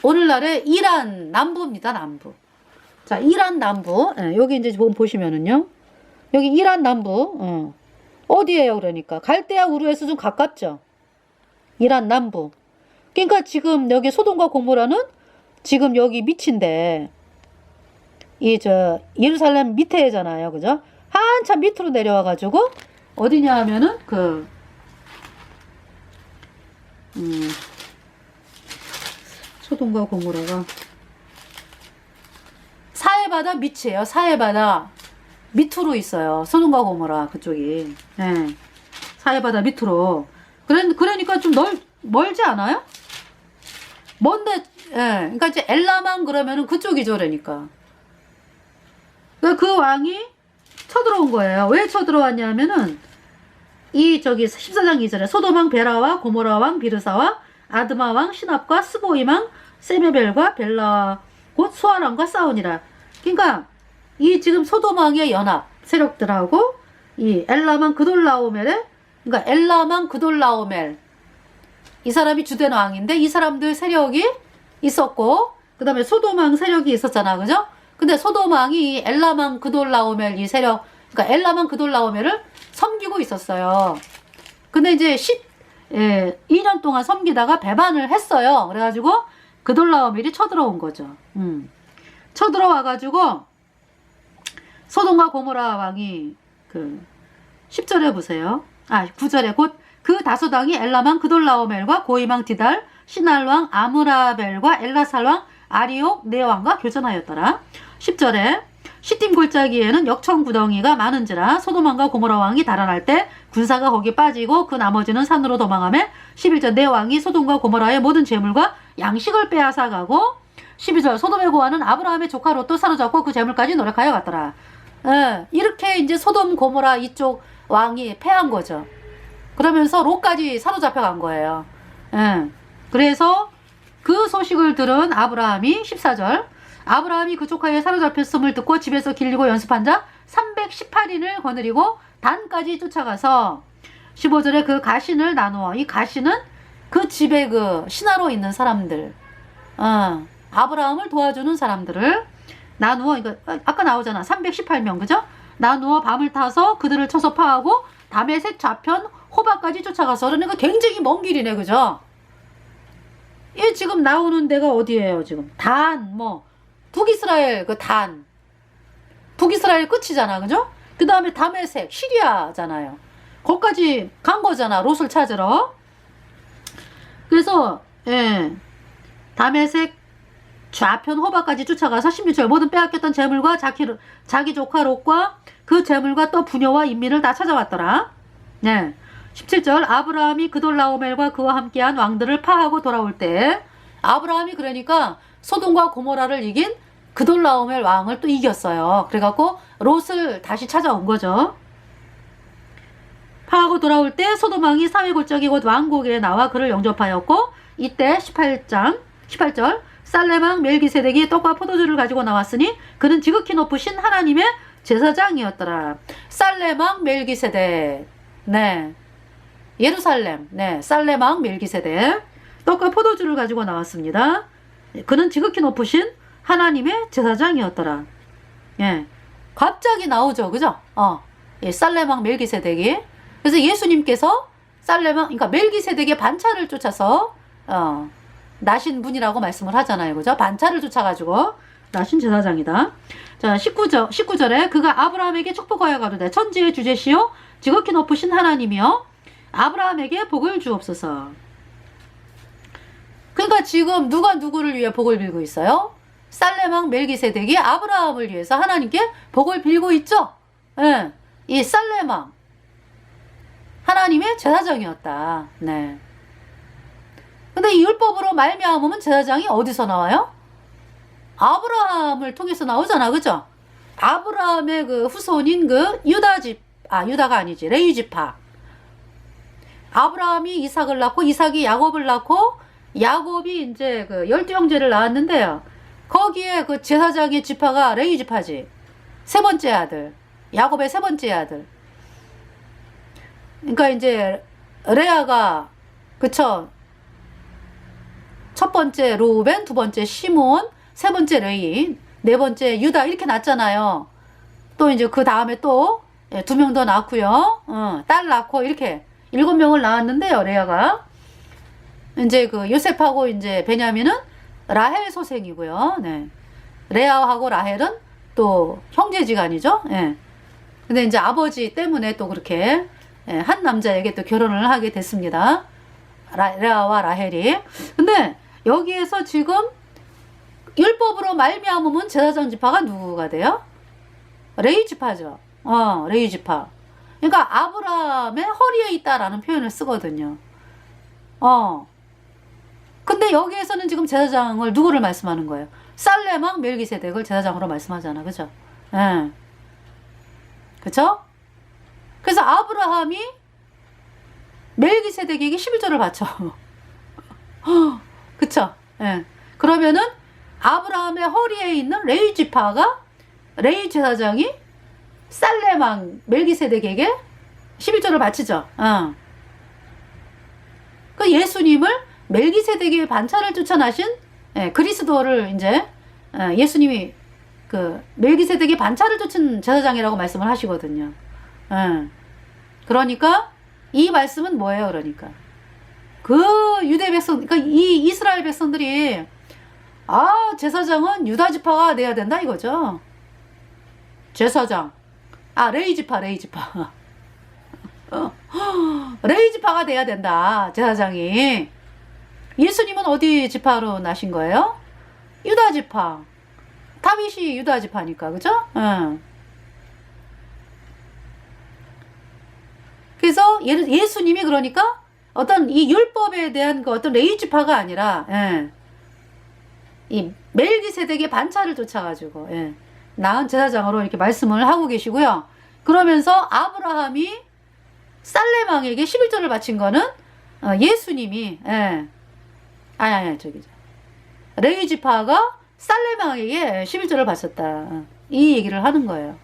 오늘날의 이란 남부입니다. 남부. 자, 이란 남부. 여기 이제 보시면은요. 여기 이란 남부. 어디예요? 그러니까 갈대아 우르에서 좀 가깝죠. 이란 남부. 그러니까 지금 여기 소돔과 고모라는 지금 여기 밑인데, 예루살렘 밑에잖아요. 그죠? 한참 밑으로 내려와가지고 어디냐 하면은 소돔과 고모라가 사해바다 밑이에요. 사해바다 밑으로 있어요. 소돔과 고모라 그쪽이. 네. 사해바다 밑으로. 그러니까 좀 멀지 않아요? 먼데, 예. 그러니까 이제 엘라만 그러면은 그쪽이죠. 그러니까. 그 왕이 쳐들어온 거예요. 왜 쳐들어왔냐면은 14장 2절에 소돔왕 베라와 고모라왕 비르사와 아드마왕 시납과 스보임왕 세메벨과 벨라 곧 수아람과 싸우니라. 그러니까 이 지금 소돔왕의 연합 세력들하고 이 엘라만 그돌라오멜의, 그러니까 엘라만 그돌라오멜, 이 사람이 주된 왕인데 이 사람들 세력이 있었고, 그 다음에 소돔왕 세력이 있었잖아. 그죠? 근데 소돔왕이 엘라만 그돌라오멜 이 세력, 그러니까 엘라만 그돌라오멜을 섬기고 있었어요. 근데 이제 12년 동안 섬기다가 배반을 했어요. 그래가지고 그돌라오멜이 쳐들어온 거죠. 쳐들어와가지고 소돔과 고모라 왕이 10절에 보세요. 9절에 곧 그 다소당이 엘라만 그돌라오멜과 고이망 디달 신할왕 아므라벨과 엘라살왕 아리옥 네 왕과 교전하였더라. 10절에 시딤 골짜기에는 역청 구덩이가 많은지라 소돔왕과 고모라 왕이 달아날 때 군사가 거기 빠지고 그 나머지는 산으로 도망하며 11절 네 왕이 소돔과 고모라의 모든 재물과 양식을 빼앗아가고 12절 소돔의 고아는 아브라함의 조카 롯도 사로잡고 그 재물까지 노력하여 갔더라. 이렇게 이제 소돔 고모라 이쪽 왕이 패한 거죠. 그러면서 롯까지 사로잡혀 간 거예요. 그래서 그 소식을 들은 아브라함이 14절 아브라함이 그 조카의 사로잡혔음을 듣고 집에서 길리고 연습한 자 318인을 거느리고 단까지 쫓아가서 15절에 그 가신을 나누어, 이 가신은 그 집에 신하로 있는 사람들, 아브라함을 도와주는 사람들을 나누어, 이거 아까 나오잖아. 318명, 그죠? 나누어 밤을 타서 그들을 쳐서 파하고 다메섹 좌편 호바까지 쫓아가서. 그러니까 굉장히 먼 길이네, 그죠? 이 지금 나오는 데가 어디예요? 지금 북이스라엘 북이스라엘 끝이잖아, 그죠? 그 다음에 다메섹 시리아잖아요. 거기까지 간 거잖아, 롯을 찾으러. 그래서 다메섹 좌편 호바까지 쫓아가서 16절 모든 빼앗겼던 재물과 자기 조카 롯과 그 재물과 또 부녀와 인민을 다 찾아왔더라. 17절 아브라함이 그돌라오멜과 그와 함께한 왕들을 파하고 돌아올 때, 아브라함이 그러니까 소돔과 고모라를 이긴 그돌라오멜 왕을 또 이겼어요. 그래갖고 롯을 다시 찾아온 거죠. 파하고 돌아올 때 소돔 왕이 사회 골짜기 곧 왕곡에 나와 그를 영접하였고, 이때 18절 살렘 왕 멜기세덱이 떡과 포도주를 가지고 나왔으니 그는 지극히 높으신 하나님의 제사장이었더라. 살렘 왕 멜기세덱, 예루살렘, 살렘 왕 멜기세덱 떡과 포도주를 가지고 나왔습니다. 그는 지극히 높으신 하나님의 제사장이었더라. 갑자기 나오죠, 그죠? 살렘 왕 멜기세덱이. 그래서 예수님께서 살렘 왕, 그러니까 멜기세덱의 반차를 쫓아서 나신 분이라고 말씀을 하잖아요, 그죠? 반차를 쫓아가지고 나신 제사장이다. 자, 19절에 그가 아브라함에게 축복하여 가로되 천지의 주제시요 지극히 높으신 하나님이여 아브라함에게 복을 주옵소서. 그러니까 지금 누가 누구를 위해 복을 빌고 있어요? 살렘 왕 멜기세덱이 아브라함을 위해서 하나님께 복을 빌고 있죠. 이 살렘 왕 하나님의 제사장이었다. 근데 이 율법으로 말미암으면 제사장이 어디서 나와요? 아브라함을 통해서 나오잖아. 그죠? 아브라함의 그 후손인 그 유다가 아니지. 레위 지파. 아브라함이 이삭을 낳고 이삭이 야곱을 낳고 야곱이 이제 그 12형제를 낳았는데요. 거기에 그 제사장의 지파가 레위 지파지. 세 번째 아들. 야곱의 세 번째 아들. 그러니까 이제 레아가 그쵸? 첫 번째 루벤, 두 번째 시몬, 세 번째 레위, 네 번째 유다 이렇게 낳았잖아요. 또 이제 그 다음에 또 두 명 더 낳고요. 딸 낳고 이렇게 7명을 낳았는데요. 레아가 이제 그 요셉하고 이제 베냐민은 라헬 소생이고요. 네. 레아하고 라헬은 또 형제지간이죠. 예. 근데 이제 아버지 때문에 또 그렇게 한 남자에게 또 결혼을 하게 됐습니다. 레아와 라헬이. 근데 여기에서 지금 율법으로 말미암으면 제사장 지파가 누구가 돼요? 레위 지파죠. 레위 지파. 그러니까 아브라함의 허리에 있다라는 표현을 쓰거든요. 근데 여기에서는 지금 제사장을 누구를 말씀하는 거예요? 살레망 멜기세덱을 제사장으로 말씀하잖아. 그죠? 예. 그쵸? 그래서 아브라함이 멜기세덱에게 11조를 바쳐. 그쵸? 예. 그러면은 아브라함의 허리에 있는 레위 지파가 레위 제사장이 살레망 멜기세덱에게 11조를 바치죠. 그 예수님을 멜기세덱의 반차를 쫓아나신 그리스도를 이제 예수님이 그 멜기세덱의 반차를 쫓은 제사장이라고 말씀을 하시거든요. 그러니까 이 말씀은 뭐예요? 그러니까 그 유대 백성, 그러니까 이 이스라엘 백성들이 제사장은 유다 지파가 돼야 된다 이거죠. 제사장, 레위 지파. 레위 지파가 돼야 된다. 제사장이. 예수님은 어디 지파로 나신 거예요? 유다 지파. 다윗이 유다 지파니까, 그죠? 그래서 예수님이 그러니까 어떤 이 율법에 대한 그 어떤 레위 지파가 아니라, 이 멜기세덱의 반차를 쫓아가지고, 나은 제사장으로 이렇게 말씀을 하고 계시고요. 그러면서 아브라함이 살레망에게 11조를 바친 거는 예수님이 레위 지파가 살레망에게 11조를 바쳤다. 이 얘기를 하는 거예요.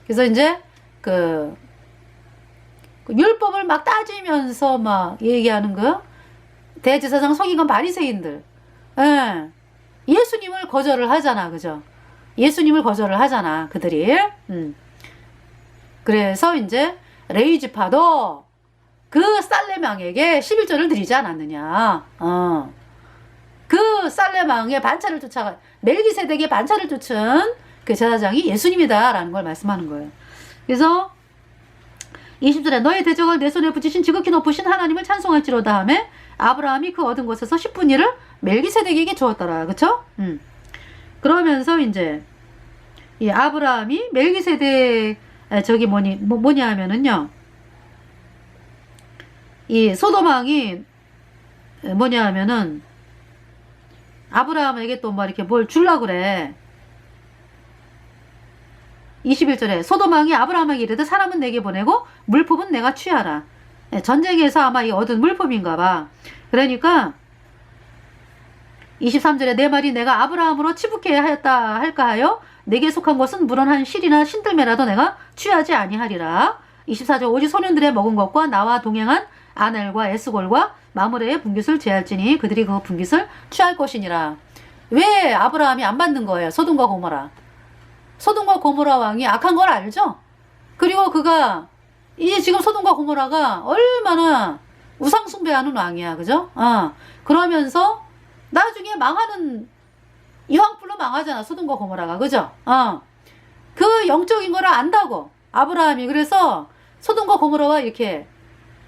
그래서 이제 그 율법을 막 따지면서 막 얘기하는 거 대제사장 서기관 바리새인들 예수님을 거절을 하잖아. 그죠? 예수님을 거절을 하잖아. 그들이. 그래서 이제 레위 지파도 그 살레망에게 11조를 드리지 않았느냐. 그 살레망의 반차를 쫓아가 멜기세덱의 반차를 쫓은 그 제사장이 예수님이다라는 걸 말씀하는 거예요. 그래서 20절에 너의 대적을 내 손에 붙이신 지극히 높으신 하나님을 찬송할지로다 하매 아브라함이 그 얻은 곳에서 10분의 1을 멜기세덱에게 주었더라. 그쵸? 그러면서 이제 이 아브라함이 멜기세덱 저기 뭐냐 하면은요. 이 소돔왕이 뭐냐 하면은 아브라함에게 또 뭐 이렇게 뭘 주려고 그래. 21절에 소돔왕이 아브라함에게 이르되 사람은 내게 보내고 물품은 내가 취하라. 전쟁에서 아마 이 얻은 물품인가 봐. 그러니까 23절에 내 말이 내가 아브라함으로 치북해 하였다 할까 하여 내게 속한 것은 물론 한 실이나 신들매라도 내가 취하지 아니하리라. 24절 오직 소년들의 먹은 것과 나와 동행한 아넬과 에스골과 마므레의 분깃을 제할지니 그들이 그 분깃을 취할 것이니라. 왜 아브라함이 안 받는 거예요? 소돔과 고모라. 소돔과 고모라 왕이 악한 걸 알죠? 그리고 그가 이제 지금 소돔과 고모라가 얼마나 우상 숭배하는 왕이야. 그죠? 그러면서 나중에 망하는 이왕불로 망하잖아. 소돔과 고모라가. 그죠? 그 영적인 거를 안다고 아브라함이. 그래서 소돔과 고모라와 이렇게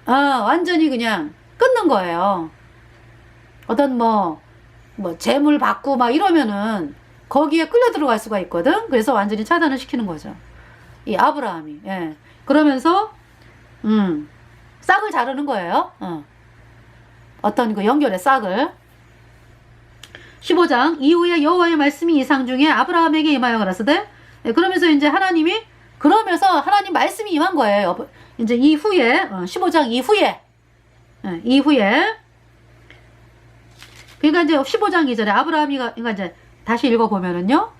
완전히 그냥 끊는 거예요. 어떤 뭐 재물 받고 막 이러면은 거기에 끌려 들어갈 수가 있거든. 그래서 완전히 차단을 시키는 거죠. 이 아브라함이. 그러면서 싹을 자르는 거예요. 어떤 그 연결의 싹을. 15장 이후에 여호와의 말씀이 이상 중에 아브라함에게 임하여 가라사대. 그러면서 이제 하나님이 그러면서 하나님 말씀이 임한 거예요. 이제 이후에 15장 이후에 그러니까 이제 15장 2절에 아브라함이가 그러니까 이제 다시 읽어보면은요.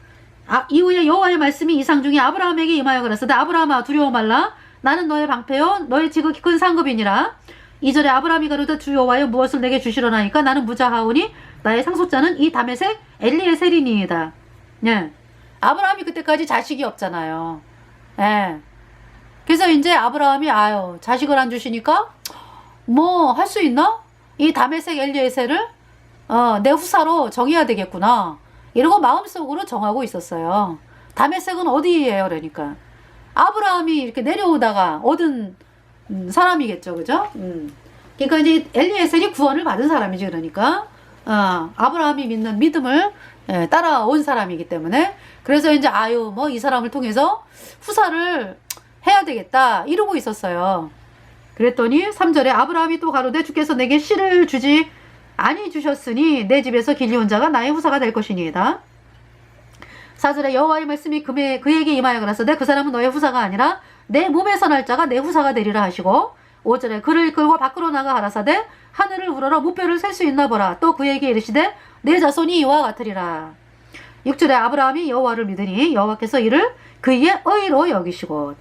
이후에 여호와의 말씀이 이상 중에 아브라함에게 임하여 가라사대. 아브라함아 두려워 말라. 나는 너의 방패요 너의 지극히 큰 상급이니라. 2절에 아브라함이 가로되 주 여호와여 무엇을 내게 주시려나이까 나는 무자하오니 나의 상속자는 이 다메섹 엘리에셀이니이다. 예. 아브라함이 그때까지 자식이 없잖아요. 예. 그래서 이제 아브라함이 자식을 안 주시니까 뭐 할 수 있나? 이 다메섹 엘리에셀을 내 후사로 정해야 되겠구나. 이러고 마음속으로 정하고 있었어요. 다메섹은 어디예요? 그러니까 아브라함이 이렇게 내려오다가 얻은 사람이겠죠, 그죠? 그러니까 이제 엘리에셀이 구원을 받은 사람이지. 그러니까 아브라함이 믿는 믿음을 따라온 사람이기 때문에 그래서 이제 뭐 이 사람을 통해서 후사를 해야 되겠다 이러고 있었어요. 그랬더니 3절에 아브라함이 또 가로되 주께서 내게 씨를 주지 아니 주셨으니 내 집에서 길리온 자가 나의 후사가 될 것이니이다. 4절에 여호와의 말씀이 그에게 임하여 가라사대 그 사람은 너의 후사가 아니라 내 몸에서 날 자가 내 후사가 되리라 하시고 5절에 그를 이끌고 밖으로 나가 가라사대 하늘을 우러러 무뼈를 셀 수 있나 보라. 또 그에게 이르시되 내 자손이 이와 같으리라. 6절에 아브라함이 여호와를 믿으니 여호와께서 이를 그의 의로 여기시고.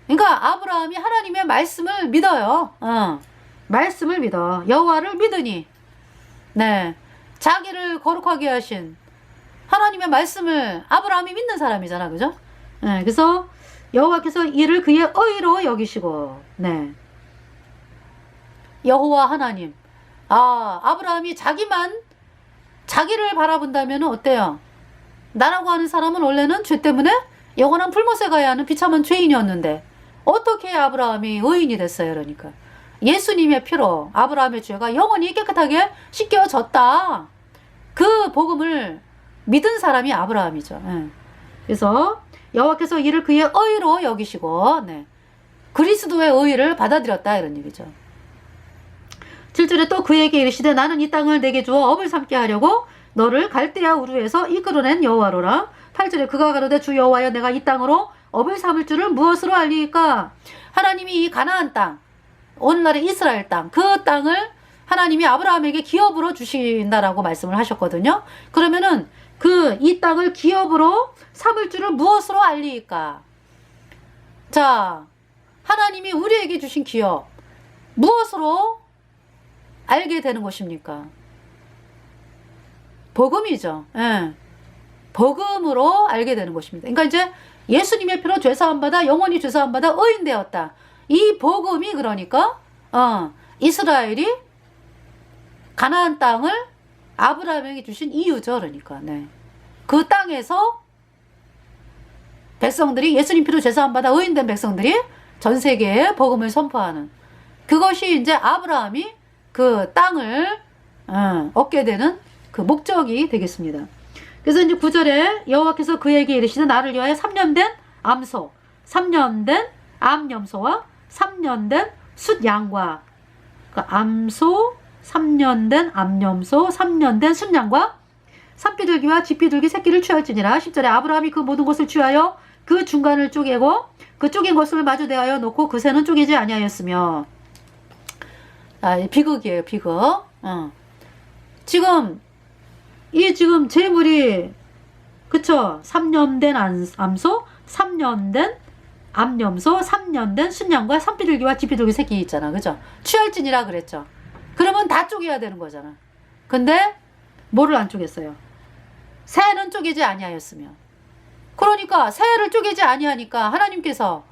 그러니까 아브라함이 하나님의 말씀을 믿어요. 말씀을 믿어. 여호와를 믿으니 자기를 거룩하게 하신 하나님의 말씀을 아브라함이 믿는 사람이잖아. 그죠? 그래서 여호와께서 이를 그의 의로 여기시고. 여호와 하나님. 아브라함이 자기를 바라본다면 어때요? 나라고 하는 사람은 원래는 죄 때문에 영원한 불못에 가야 하는 비참한 죄인이었는데 어떻게 아브라함이 의인이 됐어요? 그러니까 예수님의 피로 아브라함의 죄가 영원히 깨끗하게 씻겨졌다. 그 복음을 믿은 사람이 아브라함이죠. 그래서 여호와께서 이를 그의 의로 여기시고 그리스도의 의를 받아들였다 이런 얘기죠. 7절에 또 그에게 이르시되 나는 이 땅을 내게 주어 업을 삼게 하려고 너를 갈대아 우르에서 이끌어낸 여호와로라. 8절에 그가 가로되 주 여호와여 내가 이 땅으로 업을 삼을 줄을 무엇으로 알리까? 하나님이 이 가나안 땅 오늘날의 이스라엘 땅 그 땅을 하나님이 아브라함에게 기업으로 주신다라고 말씀을 하셨거든요. 그러면은 이 땅을 기업으로 삼을 줄을 무엇으로 알리까? 자, 하나님이 우리에게 주신 기업 무엇으로 알게 되는 것입니까? 복음이죠. 복음으로 알게 되는 것입니다. 그러니까 이제 예수님의 피로 죄사함 받아 영원히 죄사함 받아 의인 되었다. 이 복음이 그러니까 이스라엘이 가나안 땅을 아브라함에게 주신 이유죠. 그러니까 그 땅에서 백성들이 예수님 피로 죄사함 받아 의인된 백성들이 전 세계에 복음을 선포하는 그것이 이제 아브라함이 그 땅을 얻게 되는 그 목적이 되겠습니다. 그래서 이제 9절에 여호와께서 그에게 이르시되 나를 위하여 3년 된 암소, 3년 된 암염소와 3년 된 숫양과 암소, 3년 된 암염소, 3년 된 숫양과 산비둘기와 집비둘기 새끼를 취할지니라. 10절에 아브라함이 그 모든 것을 취하여 그 중간을 쪼개고 그 쪼갠 것을 마주 대하여 놓고 그 새는 쪼개지 아니하였으며. 비극이에요. 비극. 지금 재물이 그쵸? 3년 된 암소, 3년 된 암염소, 3년 된 순양과 산비둘기와 집비둘기 새끼 있잖아. 그죠? 취할지니라 그랬죠. 그러면 다 쪼개야 되는 거잖아. 근데 뭐를 안 쪼갰어요? 새는 쪼개지 아니하였으며. 그러니까 새를 쪼개지 아니하니까 하나님께서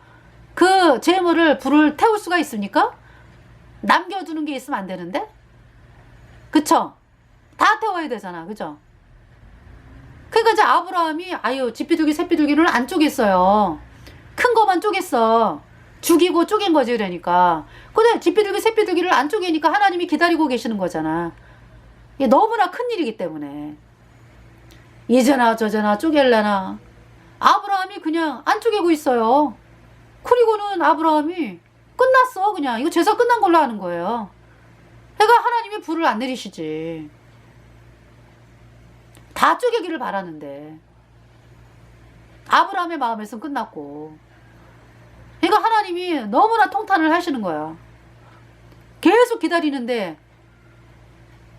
그 재물을 불을 태울 수가 있습니까? 남겨두는 게 있으면 안 되는데? 그쵸? 다 태워야 되잖아. 그죠? 그러니까 이제 아브라함이 집비둘기 새비둘기를 안 쪼갰어요. 큰 거만 쪼갰어. 죽이고 쪼갠 거지. 그러니까 근데 집비둘기 새비둘기를 안 쪼개니까 하나님이 기다리고 계시는 거잖아. 이게 너무나 큰일이기 때문에 이제나 저제나 쪼갤래나 아브라함이 그냥 안 쪼개고 있어요. 그리고는 아브라함이 끝났어. 그냥 이거 제사 끝난 걸로 하는 거예요. 그러니까 하나님이 불을 안 내리시지. 다 쪼개기를 바라는데 아브라함의 마음에서는 끝났고, 그러니까 하나님이 너무나 통탄을 하시는 거야. 계속 기다리는데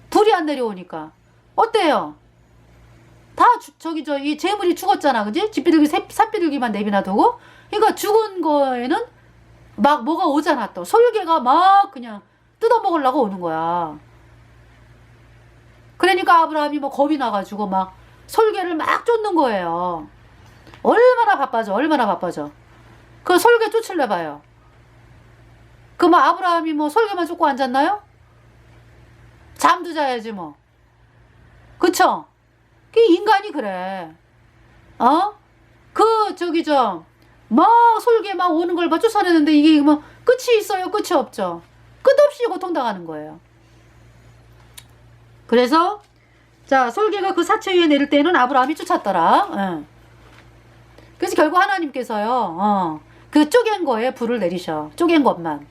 불이 안 내려오니까 어때요? 다 이 재물이 죽었잖아, 그지? 집비둘기 삽비둘기만 내비놔두고. 그러니까 죽은 거에는 막 뭐가 오잖아. 또 솔개가 막 그냥 뜯어먹으려고 오는 거야. 그러니까 아브라함이 뭐 겁이 나가지고 막 솔개를 막 쫓는 거예요. 얼마나 바빠져. 그 솔개 쫓을래 봐요. 그 뭐 아브라함이 뭐 솔개만 쫓고 앉았나요? 잠도 자야지 뭐. 그쵸? 그 인간이 그래. 막 솔개 막 오는 걸 막 쫓아내는데 이게 뭐 끝이 있어요? 끝이 없죠. 끝없이 고통당하는 거예요. 그래서 자, 솔개가 그 사체 위에 내릴 때는 아브라함이 쫓았더라. 예. 그래서 결국 하나님께서요, 그 쪼갠 거에 불을 내리셔. 쪼갠 것만.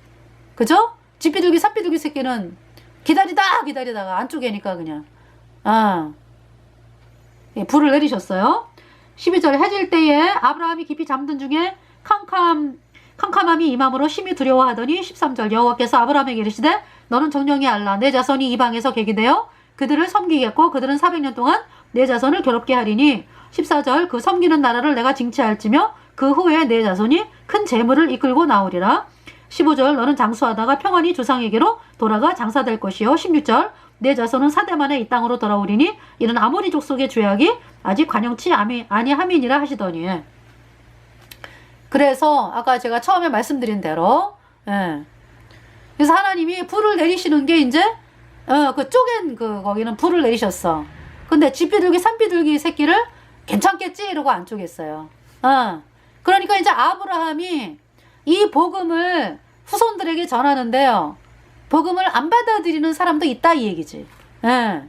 그죠? 집비둘기 삽비둘기 새끼는 기다리다가 안 쪼개니까 그냥 예, 불을 내리셨어요. 12절 해질 때에 아브라함이 깊이 잠든 중에 캄캄함이 임함으로 심히 두려워하더니 13절 여호와께서 아브라함에게 이르시되 너는 정령이 알라. 내 자손이 이방에서 객이되어 그들을 섬기겠고 그들은 400년 동안 내 자손을 괴롭게 하리니 14절 그 섬기는 나라를 내가 징치할지며 그 후에 내 자손이 큰 재물을 이끌고 나오리라. 15절 너는 장수하다가 평안히 조상에게로 돌아가 장사될 것이요. 16절 내 자손은 4대 만에 이 땅으로 돌아오리니 이는 아모리 족속의 죄악이 아직 관영치 아니함이니라 하시더니. 그래서 아까 제가 처음에 말씀드린 대로, 예. 그래서 하나님이 불을 내리시는 게 이제 그 쪼갠 거기는 불을 내리셨어. 근데 집비둘기 산비둘기 새끼를 괜찮겠지 이러고 안 쪼갰어요. 그러니까 이제 아브라함이 이 복음을 후손들에게 전하는데요, 복음을 안 받아들이는 사람도 있다 이 얘기지. 예.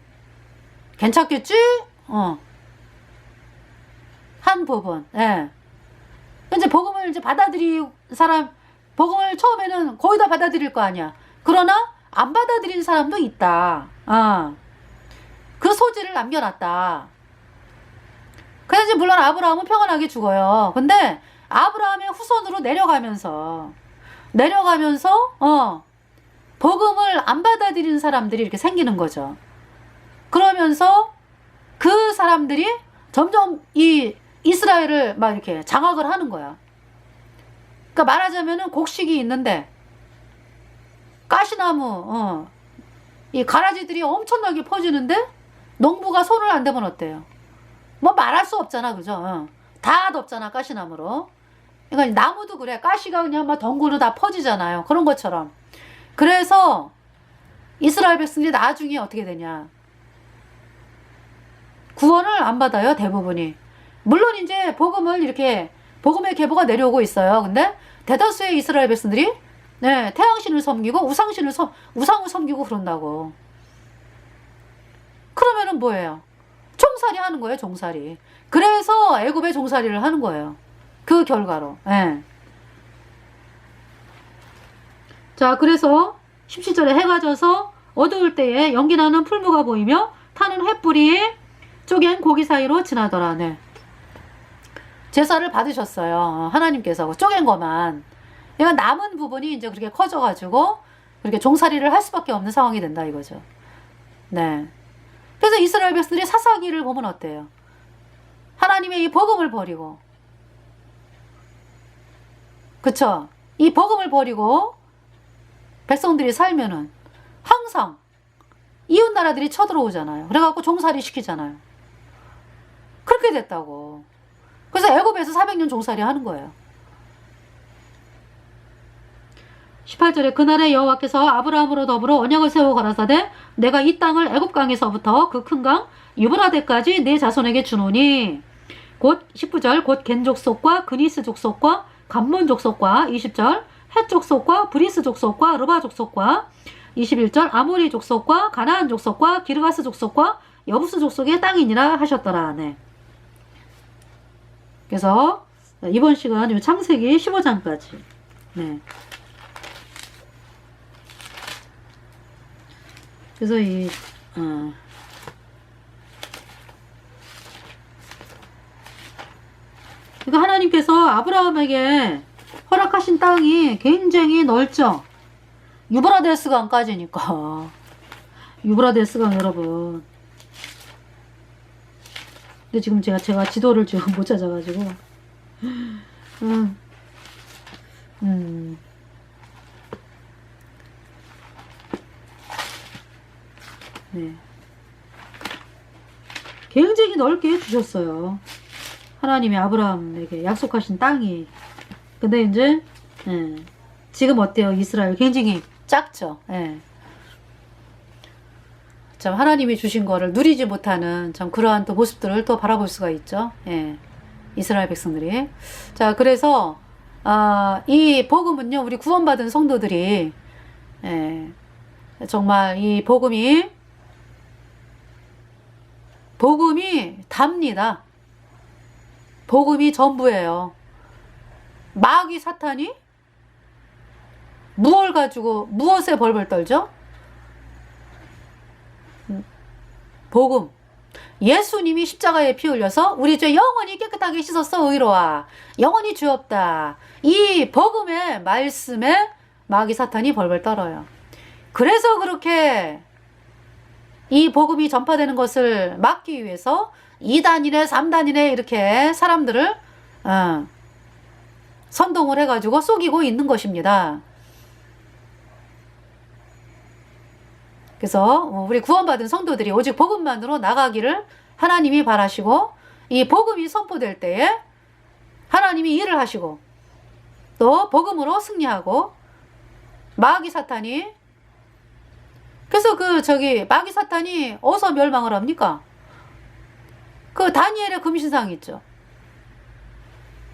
괜찮겠지? 한 부분. 예. 이제 복음을 이제 받아들인 사람, 복음을 처음에는 거의 다 받아들일 거 아니야. 그러나 안 받아들인 사람도 있다. 그 소지를 남겨놨다. 그래서 이제 물론 아브라함은 평안하게 죽어요. 근데 아브라함의 후손으로 내려가면서 복음을 안 받아들이는 사람들이 이렇게 생기는 거죠. 그러면서 그 사람들이 점점 이 이스라엘을 막 이렇게 장악을 하는 거야. 그러니까 말하자면은 곡식이 있는데 가시나무, 이 가라지들이 엄청나게 퍼지는데 농부가 손을 안 대면 어때요? 뭐 말할 수 없잖아, 그죠? 다 덮잖아, 가시나무로. 그러니까 나무도 그래. 가시가 그냥 막 덩굴로 다 퍼지잖아요. 그런 것처럼. 그래서 이스라엘 백성들이 나중에 어떻게 되냐? 구원을 안 받아요, 대부분이. 물론 이제 복음을 이렇게 복음의 계보가 내려오고 있어요. 근데 대다수의 이스라엘 백성들이 태양신을 섬기고 우상을 섬기고 그런다고. 그러면은 뭐예요? 종살이 하는 거예요, 종살이. 그래서 애굽의 종살이를 하는 거예요. 그 결과로. 자, 그래서 17절에 해가 져서 어두울 때에 연기나는 풀무가 보이며 타는 횃불이 쪼갠 고기 사이로 지나더라. 제사를 받으셨어요. 하나님께서 쪼갠 것만. 그러니까 남은 부분이 이제 그렇게 커져가지고 그렇게 종살이를 할 수밖에 없는 상황이 된다 이거죠. 그래서 이스라엘 백성들이 사사기를 보면 어때요? 하나님의 이 복음을 버리고, 그쵸? 이 복음을 버리고 백성들이 살면은 항상 이웃 나라들이 쳐들어오잖아요. 그래갖고 종살이 시키잖아요. 그렇게 됐다고. 그래서 애굽에서 400년 종살이 하는 거예요. 18절에 그날에 여호와께서 아브라함으로 더불어 언약을 세워 가라사대 내가 이 땅을 애굽강에서부터 그 큰 강 유브라데까지 내 자손에게 주노니, 곧 19절 곧 겐 족속과 그니스 족속과 감몬 족속과 20절 헷 족속과 브리스 족속과 르바 족속과 21절 아모리 족속과 가나안 족속과 기르가스 족속과 여부스 족속의 땅이니라 하셨더라. 그래서 이번 시간 창세기 15장까지. 그래서 그러니까 하나님께서 아브라함에게 허락하신 땅이 굉장히 넓죠. 유브라데스 강까지니까. 유브라데스 강 여러분. 근데 지금 제가 지도를 지금 못 찾아가지고. 네. 굉장히 넓게 해주셨어요. 하나님이 아브라함에게 약속하신 땅이. 근데 이제 지금 어때요? 이스라엘 굉장히 작죠. 참 하나님이 주신 거를 누리지 못하는 참 그러한 또 모습들을 또 바라볼 수가 있죠. 이스라엘 백성들이. 자, 그래서 이 복음은요, 우리 구원받은 성도들이 정말 이 복음이 답니다. 복음이 전부예요. 마귀 사탄이 무엇에 벌벌 떨죠? 복음. 예수님이 십자가에 피 흘려서 우리 죄 영원히 깨끗하게 씻었어 의로와. 영원히 죄 없다. 이 복음의 말씀에 마귀 사탄이 벌벌 떨어요. 그래서 그렇게 이 복음이 전파되는 것을 막기 위해서 2단이네 3단이네 이렇게 사람들을 선동을 해가지고 속이고 있는 것입니다. 그래서 우리 구원받은 성도들이 오직 복음만으로 나가기를 하나님이 바라시고, 이 복음이 선포될 때에 하나님이 일을 하시고 또 복음으로 승리하고, 마귀 사탄이, 그래서 마귀 사탄이 어디서 멸망을 합니까? 그 다니엘의 금신상 있죠.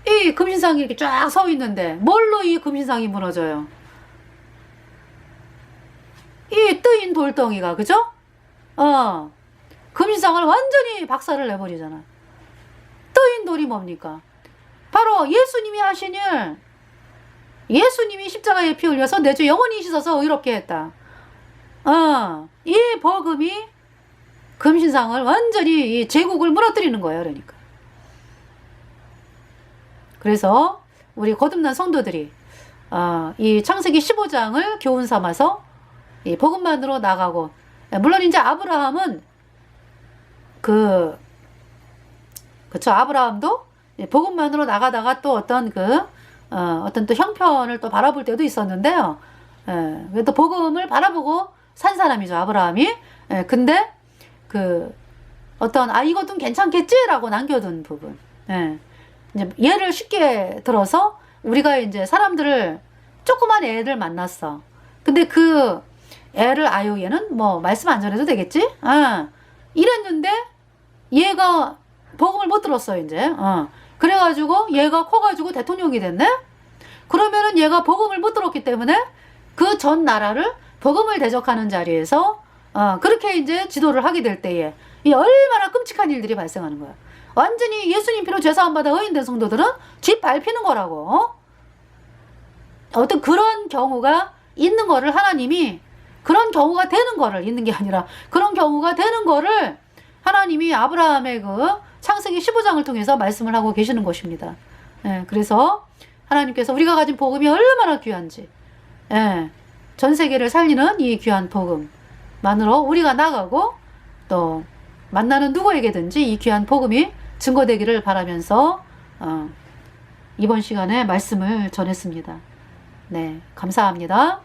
이 금신상이 이렇게 쫙 서 있는데 뭘로 이 금신상이 무너져요? 이 뜨인 돌덩이가, 그죠? 금신상을 완전히 박살을 내버리잖아. 뜨인 돌이 뭡니까? 바로 예수님이 하신 일. 예수님이 십자가에 피 흘려서 내 죄 영원히 씻어서 의롭게 했다. 이 복음이 금신상을 완전히 이 제국을 무너뜨리는 거예요. 그러니까. 그래서 우리 거듭난 성도들이 이 창세기 15장을 교훈 삼아서 이 복음만으로 나가고, 물론 이제 아브라함은 그쵸, 아브라함도 복음만으로 나가다가 또 어떤 또 형편을 또 바라볼 때도 있었는데요. 그래도 복음을 바라보고 산 사람이죠, 아브라함이. 근데 이것 좀 괜찮겠지라고 남겨둔 부분. 이제 예를 쉽게 들어서 우리가 이제 사람들을, 조그만 애를 만났어. 근데 그 애를 얘는 뭐 말씀 안 전해도 되겠지? 이랬는데 얘가 복음을 못 들었어 이제. 그래가지고 얘가 커가지고 대통령이 됐네? 그러면은 얘가 복음을 못 들었기 때문에 그 전 나라를 복음을 대적하는 자리에서 그렇게 이제 지도를 하게 될 때에 이 얼마나 끔찍한 일들이 발생하는 거야. 완전히 예수님 피로 죄사함받아 의인된 성도들은 쥐 밟히는 거라고. 어떤 그런 경우가 있는 거를 하나님이, 그런 경우가 되는 거를, 있는 게 아니라 그런 경우가 되는 거를 하나님이 아브라함의 창세기 15장을 통해서 말씀을 하고 계시는 것입니다. 그래서 하나님께서 우리가 가진 복음이 얼마나 귀한지, 전 세계를 살리는 이 귀한 복음만으로 우리가 나가고 또 만나는 누구에게든지 이 귀한 복음이 증거되기를 바라면서 이번 시간에 말씀을 전했습니다. 네, 감사합니다.